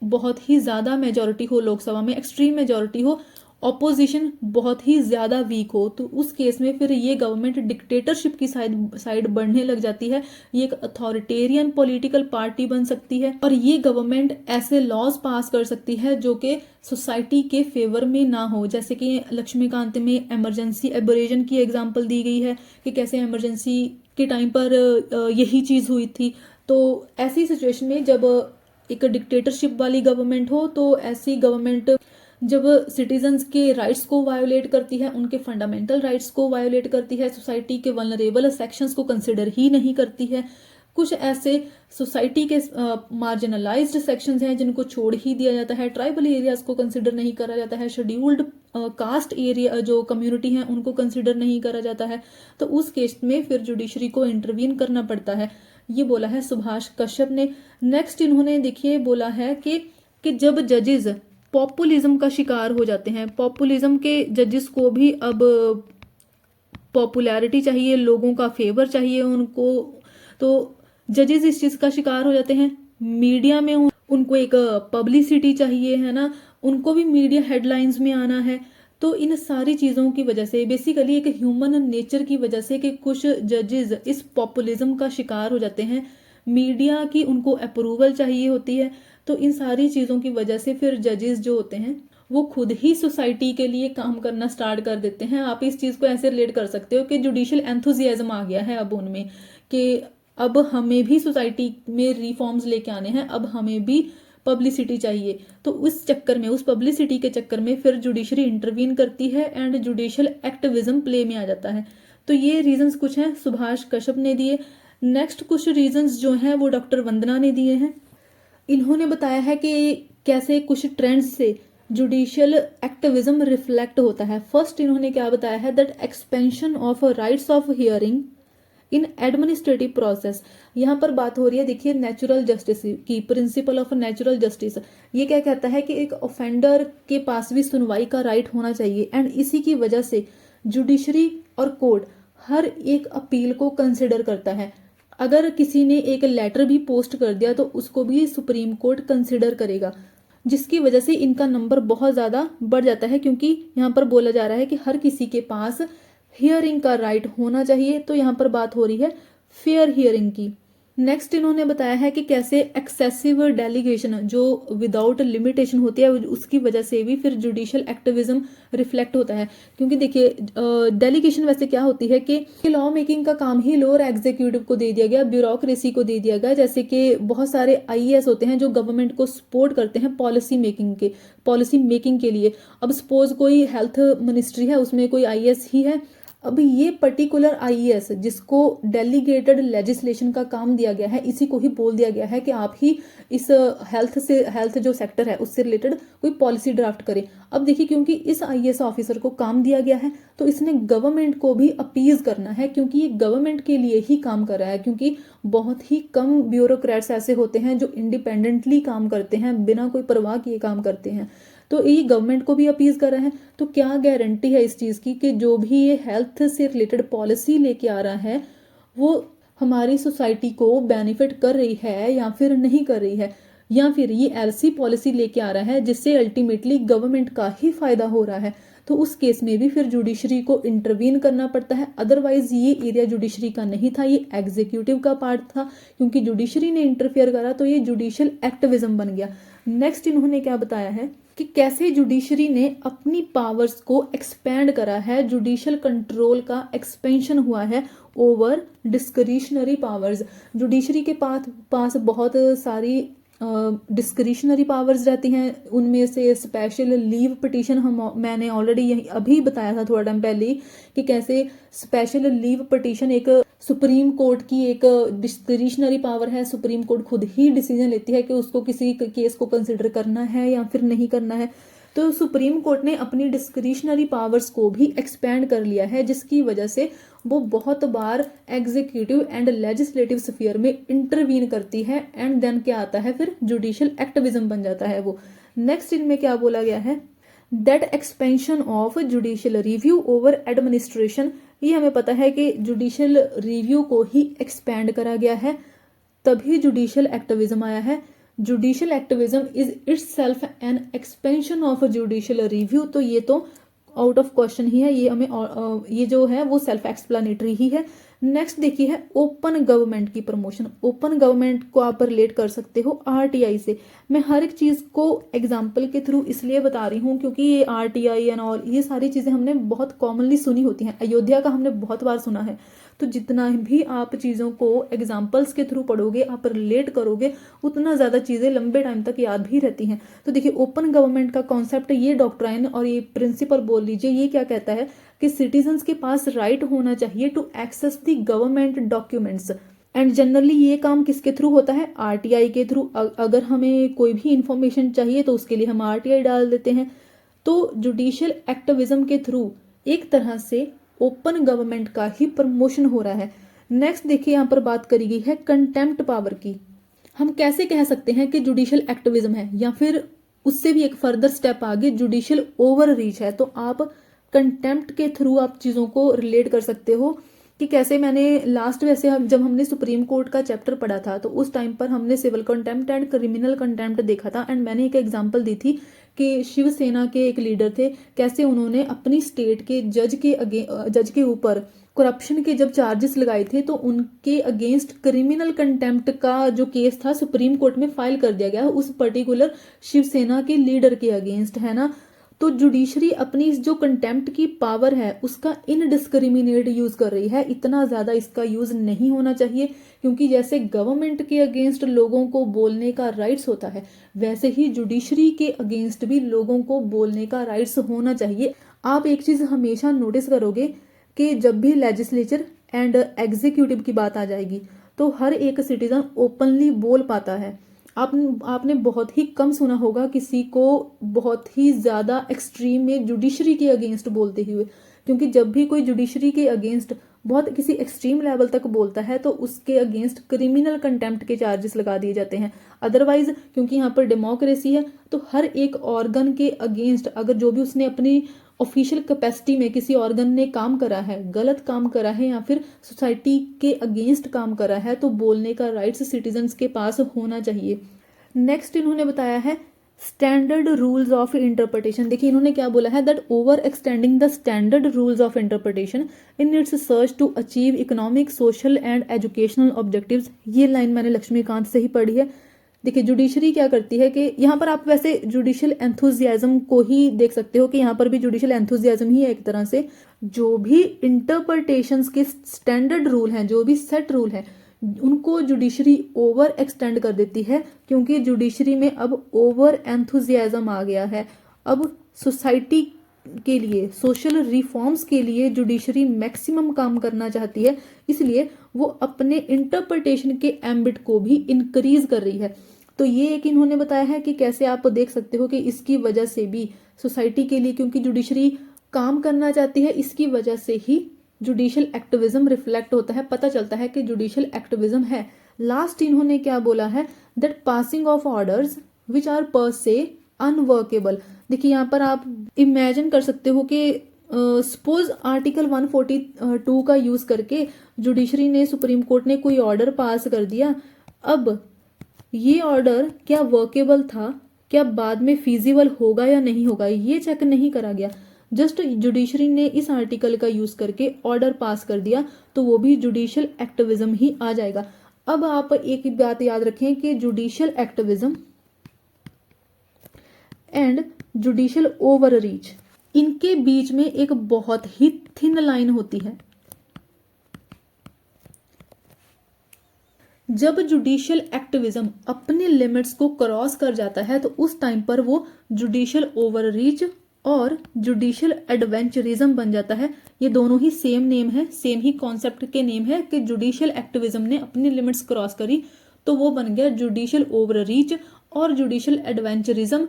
बहुत ही ज़्यादा मेजॉरिटी हो, लोकसभा में एक्सट्रीम मेजॉरिटी हो, ऑपोजिशन बहुत ही ज़्यादा वीक हो, तो उस केस में फिर ये गवर्नमेंट डिक्टेटरशिप की साइड बढ़ने लग जाती है। ये एक अथॉरिटेरियन पॉलिटिकल पार्टी बन सकती है और ये गवर्नमेंट ऐसे लॉज पास कर सकती है जो कि सोसाइटी के फेवर में ना हो। जैसे कि लक्ष्मीकांत में इमरजेंसी एब्रेजन की एग्जाम्पल दी गई है कि कैसे इमरजेंसी के टाइम पर यही चीज़ हुई थी। तो ऐसी सिचुएशन में जब एक डिक्टेटरशिप वाली गवर्नमेंट हो, तो ऐसी गवर्नमेंट जब सिटीजन्स के राइट्स को वायोलेट करती है, उनके फंडामेंटल राइट्स को वायोलेट करती है, सोसाइटी के वल्नरेबल सेक्शंस को कंसिडर ही नहीं करती है, कुछ ऐसे सोसाइटी के मार्जिनलाइज्ड सेक्शंस हैं जिनको छोड़ ही दिया जाता है, ट्राइबल एरियाज को कंसिडर नहीं करा जाता है, शेड्यूल्ड कास्ट एरिया जो कम्युनिटी है उनको कंसिडर नहीं करा जाता है, तो उस केस में फिर जुडिशरी को इंटरवीन करना पड़ता है। ये बोला है सुभाष कश्यप ने। नेक्स्ट इन्होंने देखिए बोला है कि जब जजेस पॉपुलिज्म का शिकार हो जाते हैं, पॉपुलिज्म के जजेस को भी अब पॉपुलैरिटी चाहिए, लोगों का फेवर चाहिए उनको, तो जजेस इस चीज का शिकार हो जाते हैं। मीडिया में उनको एक पब्लिसिटी चाहिए, है ना, उनको भी मीडिया हेडलाइंस में आना है। तो इन सारी चीज़ों की वजह से, बेसिकली एक ह्यूमन नेचर की वजह से, कि कुछ जजेस इस पॉपुलिज्म का शिकार हो जाते हैं, मीडिया की उनको अप्रूवल चाहिए होती है। तो इन सारी चीज़ों की वजह से फिर जजेस जो होते हैं वो खुद ही सोसाइटी के लिए काम करना स्टार्ट कर देते हैं। आप इस चीज़ को ऐसे रिलेट कर सकते हो कि जुडिशियल एंथुजियाज्म आ गया है अब उनमें, कि अब हमें भी सोसाइटी में रिफॉर्म्स लेके आने हैं, अब हमें भी पब्लिसिटी चाहिए। तो उस चक्कर में, उस पब्लिसिटी के चक्कर में फिर जुडिशरी इंटरवीन करती है एंड जुडिशियल एक्टिविज्म प्ले में आ जाता है। तो ये रीजंस कुछ हैं सुभाष कश्यप ने दिए। नेक्स्ट कुछ रीजंस जो हैं वो डॉक्टर वंदना ने दिए हैं। इन्होंने बताया है कि कैसे कुछ ट्रेंड्स से जुडिशियल एक्टिविज्म रिफ्लेक्ट होता है। फर्स्ट इन्होंने क्या बताया है, that expansion of rights of hearing in administrative process. यहाँ पर बात हो रही है, देखिए, नेचुरल जस्टिस की, प्रिंसिपल ऑफ नेचुरल जस्टिस। ये क्या कहता है कि एक ऑफेंडर के पास भी सुनवाई का राइट होना चाहिए, एंड इसी की वजह से जुडिशरी और कोर्ट हर एक अपील को कंसिडर करता है। अगर किसी ने एक लेटर भी पोस्ट कर दिया तो उसको भी सुप्रीम कोर्ट कंसिडर करेगा, जिसकी वजह से इनका नंबर बहुत ज़्यादा बढ़ जाता है, क्योंकि यहाँ पर बोला जा रहा है कि हर किसी के पास हियरिंग का राइट होना चाहिए। तो यहाँ पर बात हो रही है फेयर हियरिंग की। नेक्स्ट इन्होंने बताया है कि कैसे एक्सेसिव डेलीगेशन जो विदाउट लिमिटेशन होती है उसकी वजह से भी फिर जुडिशियल एक्टिविज्म रिफ्लेक्ट होता है। क्योंकि देखिए, डेलीगेशन वैसे क्या होती है कि लॉ मेकिंग का काम ही लोअर एग्जीक्यूटिव को दे दिया गया, ब्यूरोक्रेसी को दे दिया गया। जैसे कि बहुत सारे आईएएस होते हैं जो गवर्नमेंट को सपोर्ट करते हैं पॉलिसी मेकिंग के लिए। अब सपोज कोई हेल्थ मिनिस्ट्री है, उसमें कोई आईएएस ही है। अब ये पर्टिकुलर आईएएस जिसको डेलीगेटेड लेजिस्लेशन का काम दिया गया है, इसी को ही बोल दिया गया है कि आप ही इस हेल्थ जो सेक्टर है उससे रिलेटेड कोई पॉलिसी ड्राफ्ट करें। अब देखिए, क्योंकि इस आईएएस ऑफिसर को काम दिया गया है तो इसने गवर्नमेंट को भी अपीज करना है, क्योंकि ये गवर्नमेंट के लिए ही काम कर रहा है। क्योंकि बहुत ही कम ब्यूरोक्रेट्स ऐसे होते हैं जो इंडिपेंडेंटली काम करते हैं, बिना कोई परवाह किए काम करते हैं। तो ये गवर्नमेंट को भी अपीज कर रहा है। तो क्या गारंटी है इस चीज़ की कि जो भी ये हेल्थ से रिलेटेड पॉलिसी लेके आ रहा है वो हमारी सोसाइटी को बेनिफिट कर रही है या फिर नहीं कर रही है, या फिर ये ऐसी पॉलिसी लेके आ रहा है जिससे अल्टीमेटली गवर्नमेंट का ही फायदा हो रहा है। तो उस केस में भी फिर जुडिशरी को इंटरवीन करना पड़ता है। अदरवाइज ये एरिया जुडिशरी का नहीं था, ये एग्जीक्यूटिव का पार्ट था। क्योंकि जुडिशरी ने इंटरफेयर करा तो ये जुडिशियल एक्टिविज्म बन गया। नेक्स्ट इन्होंने क्या बताया है कि कैसे जुडिशरी ने अपनी पावर्स को एक्सपेंड करा है, जुडिशियल कंट्रोल का एक्सपेंशन हुआ है ओवर डिस्क्रिशनरी पावर्स। जुडिशरी के पास बहुत सारी डिस्क्रिशनरी पावर्स रहती हैं। उनमें से स्पेशल लीव पिटीशन मैंने ऑलरेडी यही अभी बताया था थोड़ा टाइम पहले कि कैसे स्पेशल लीव पिटीशन एक सुप्रीम कोर्ट की एक डिस्क्रिशनरी पावर है। सुप्रीम कोर्ट खुद ही डिसीजन लेती है कि उसको किसी केस को कंसिडर करना है या फिर नहीं करना है। तो सुप्रीम कोर्ट ने अपनी डिस्क्रिशनरी पावर्स को भी एक्सपेंड कर लिया है, जिसकी वजह से वो बहुत बार एग्जीक्यूटिव एंड लेजिस्लेटिव स्फीयर में इंटरवीन करती है, एंड देन क्या आता है, फिर जुडिशियल एक्टिविज्म बन जाता है वो। नेक्स्ट इनमें क्या बोला गया है, that expansion of judicial review over administration. ये हमें पता है कि जुडिशियल रिव्यू को ही एक्सपेंड करा गया है, तभी जुडिशियल एक्टिविज्म आया है। Judicial activism is itself N expansion of judicial review. तो ये तो आउट ऑफ क्वेश्चन ही है, ये हमें ये जो है वो सेल्फ एक्सप्लेनेटरी ही है। नेक्स्ट देखिए है ओपन गवर्नमेंट की प्रमोशन। ओपन गवर्नमेंट को आप रिलेट कर सकते हो आरटीआई से। मैं हर एक चीज़ को एग्जाम्पल के थ्रू इसलिए बता रही हूँ क्योंकि ये आरटीआई एंड ऑल ये सारी चीज़ें हमने बहुत कॉमनली सुनी होती हैं। अयोध्या का हमने बहुत बार सुना है। तो जितना भी आप चीज़ों को एग्जाम्पल्स के थ्रू पढ़ोगे, आप रिलेट करोगे, उतना ज़्यादा चीज़ें लंबे टाइम तक याद भी रहती हैं। तो देखिए ओपन गवर्नमेंट का कॉन्सेप्ट, ये डॉक्ट्राइन और ये प्रिंसिपल बोल लीजिए, ये क्या कहता है कि सिटीजन्स के पास राइट होना चाहिए to access the government documents. And generally ये काम किसके थ्रू होता है, आरटीआई के थ्रू। अगर हमें कोई भी इंफॉर्मेशन चाहिए तो उसके लिए हम आरटीआई डाल देते हैं। तो जुडिशियल एक्टिविज्म के थ्रू एक तरह से ओपन गवर्नमेंट का ही प्रमोशन हो रहा है। नेक्स्ट देखिए यहाँ पर बात करी गई है कंटेम्प्ट पावर की। हम कैसे कह सकते हैं कि जुडिशियल एक्टिविज्म है, या फिर उससे भी एक फर्दर स्टेप आगे जुडिशियल ओवर रीच है। तो आप कंटेम्प्ट के थ्रू आप चीज़ों को रिलेट कर सकते हो कि कैसे। मैंने लास्ट वैसे जब हमने सुप्रीम कोर्ट का चैप्टर पढ़ा था तो उस टाइम पर हमने civil contempt and criminal contempt देखा था, एंड मैंने एक एग्जांपल दी थी कि शिवसेना के एक लीडर थे, कैसे उन्होंने अपनी स्टेट के जज के ऊपर करप्शन के जब चार्जेस लगाए थे तो उनके अगेंस्ट क्रिमिनल कंटेम्प्ट का जो केस था सुप्रीम कोर्ट में फाइल कर दिया गया उस पर्टिकुलर शिवसेना के लीडर के अगेंस्ट, है ना। तो जुडिशरी अपनी जो कंटेम्प्ट की पावर है उसका इनडिस्क्रिमिनेट यूज कर रही है। इतना ज्यादा इसका यूज नहीं होना चाहिए, क्योंकि जैसे गवर्नमेंट के अगेंस्ट लोगों को बोलने का राइट्स होता है, वैसे ही जुडिशरी के अगेंस्ट भी लोगों को बोलने का राइट्स होना चाहिए। आप एक चीज हमेशा नोटिस करोगे कि जब भी लेजिस्लेचर एंड एग्जीक्यूटिव की बात आ जाएगी तो हर एक सिटीजन ओपनली बोल पाता है। आपने बहुत ही कम सुना होगा किसी को बहुत ही ज्यादा एक्सट्रीम में जुडिशरी के अगेंस्ट बोलते हुए, क्योंकि जब भी कोई जुडिशरी के अगेंस्ट बहुत किसी एक्सट्रीम लेवल तक बोलता है तो उसके अगेंस्ट क्रिमिनल कंटेम्प्ट के चार्जेस लगा दिए जाते हैं। अदरवाइज क्योंकि यहाँ पर डेमोक्रेसी है तो हर एक ऑर्गन के अगेंस्ट अगर जो भी उसने अपनी ऑफिशियल कैपेसिटी में किसी ऑर्गन ने काम करा है, गलत काम करा है या फिर सोसाइटी के अगेंस्ट काम करा है, तो बोलने का राइट्स सिटीजन्स के पास होना चाहिए। नेक्स्ट इन्होंने बताया है स्टैंडर्ड रूल्स ऑफ इंटरप्रिटेशन। देखिए इन्होंने क्या बोला है, that over extending the standard rules of interpretation in its search to achieve economic, social and educational objectives. ये लाइन मैंने लक्ष्मीकांत से ही पढ़ी है। देखिए जुडिशरी क्या करती है कि यहाँ पर आप वैसे जुडिशियल एंथुजियाज्म को ही देख सकते हो कि यहाँ पर भी जुडिशियल एंथुजियाज्म ही है एक तरह से। जो भी इंटरप्रिटेशंस के स्टैंडर्ड रूल हैं, जो भी सेट रूल हैं, उनको जुडिशरी ओवर एक्सटेंड कर देती है, क्योंकि जुडिशरी में अब ओवर एंथुजियाज्म आ गया है। अब सोसाइटी के लिए, सोशल रिफॉर्म्स के लिए जुडिशरी मैक्सिमम काम करना चाहती है, इसलिए वो अपने इंटरप्रिटेशन के एम्बिट को भी इंक्रीज कर रही है। तो ये एक इन्होंने बताया है कि कैसे आप देख सकते हो कि इसकी वजह से भी सोसाइटी के लिए, क्योंकि जुडिशरी काम करना चाहती है, इसकी वजह से ही जुडिशियल एक्टिविज्म रिफ्लेक्ट होता है, पता चलता है कि जुडिशियल एक्टिविज्म है। लास्ट इन्होंने क्या बोला है, that passing of orders which are per se unworkable. देखिए यहाँ पर आप इमेजिन कर सकते हो कि सपोज आर्टिकल 142 का यूज करके जुडिशरी ने, सुप्रीम कोर्ट ने कोई ऑर्डर पास कर दिया। अब ये ऑर्डर क्या वर्केबल था, क्या बाद में फीजिबल होगा या नहीं होगा, ये चेक नहीं करा गया। जस्ट जुडिशरी ने इस आर्टिकल का यूज करके ऑर्डर पास कर दिया तो वो भी जुडिशियल एक्टिविज्म ही आ जाएगा। अब आप एक बात याद रखें कि judicial activism and judicial overreach, इनके बीच में एक बहुत ही थिन लाइन होती है। जब जुडिशियल एक्टिविज्म अपने लिमिट्स को क्रॉस कर जाता है तो उस टाइम पर वो जुडिशियल ओवररीच और जुडिशियल एडवेंचरिज्म बन जाता है। ये दोनों ही सेम नेम है, सेम ही कॉन्सेप्ट के नेम है कि जुडिशियल एक्टिविज्म ने अपनी लिमिट्स क्रॉस करी तो वो बन गया जुडिशियल ओवररीच और जुडिशियल एडवेंचरिज्म।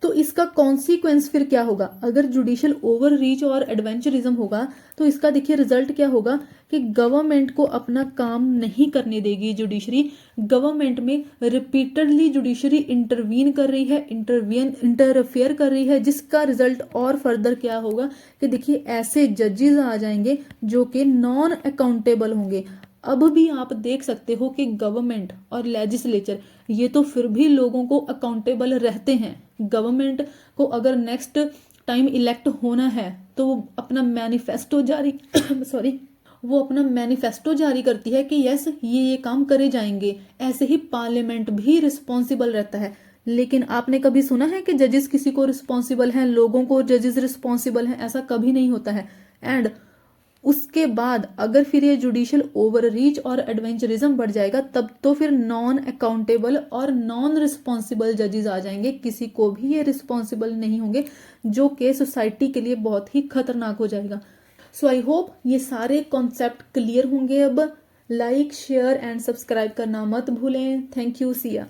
तो इसका कॉन्सिक्वेंस फिर क्या होगा, अगर जुडिशियल ओवररीच और एडवेंचरिज्म होगा तो इसका देखिए रिजल्ट क्या होगा कि गवर्नमेंट को अपना काम नहीं करने देगी जुडिशरी। गवर्नमेंट में रिपीटेडली जुडिशरी इंटरवीन कर रही है, इंटरफेयर कर रही है, जिसका रिजल्ट और फर्दर क्या होगा कि देखिए ऐसे जजेस आ जाएंगे जो कि नॉन अकाउंटेबल होंगे। अब भी आप देख सकते हो कि गवर्नमेंट और लेजिस्लेचर ये तो फिर भी लोगों को अकाउंटेबल रहते हैं। गवर्नमेंट को अगर नेक्स्ट टाइम इलेक्ट होना है तो वो अपना मैनिफेस्टो जारी वो अपना मैनिफेस्टो जारी करती है कि यस ये काम करे जाएंगे। ऐसे ही पार्लियामेंट भी रिस्पॉन्सिबल रहता है। लेकिन आपने कभी सुना है कि जजेस किसी को रिस्पॉन्सिबल हैं, लोगों को जजेस रिस्पॉन्सिबल हैं? ऐसा कभी नहीं होता है। एंड उसके बाद अगर फिर ये जुडिशियल ओवररीच और एडवेंचरिज्म बढ़ जाएगा तब तो फिर नॉन अकाउंटेबल और नॉन रिस्पॉन्सिबल जजेस आ जाएंगे, किसी को भी ये रिस्पॉन्सिबल नहीं होंगे, जो कि सोसाइटी के लिए बहुत ही खतरनाक हो जाएगा। सो आई होप ये सारे कॉन्सेप्ट क्लियर होंगे। अब लाइक, शेयर एंड सब्सक्राइब करना मत भूलें। Thank you, Siya.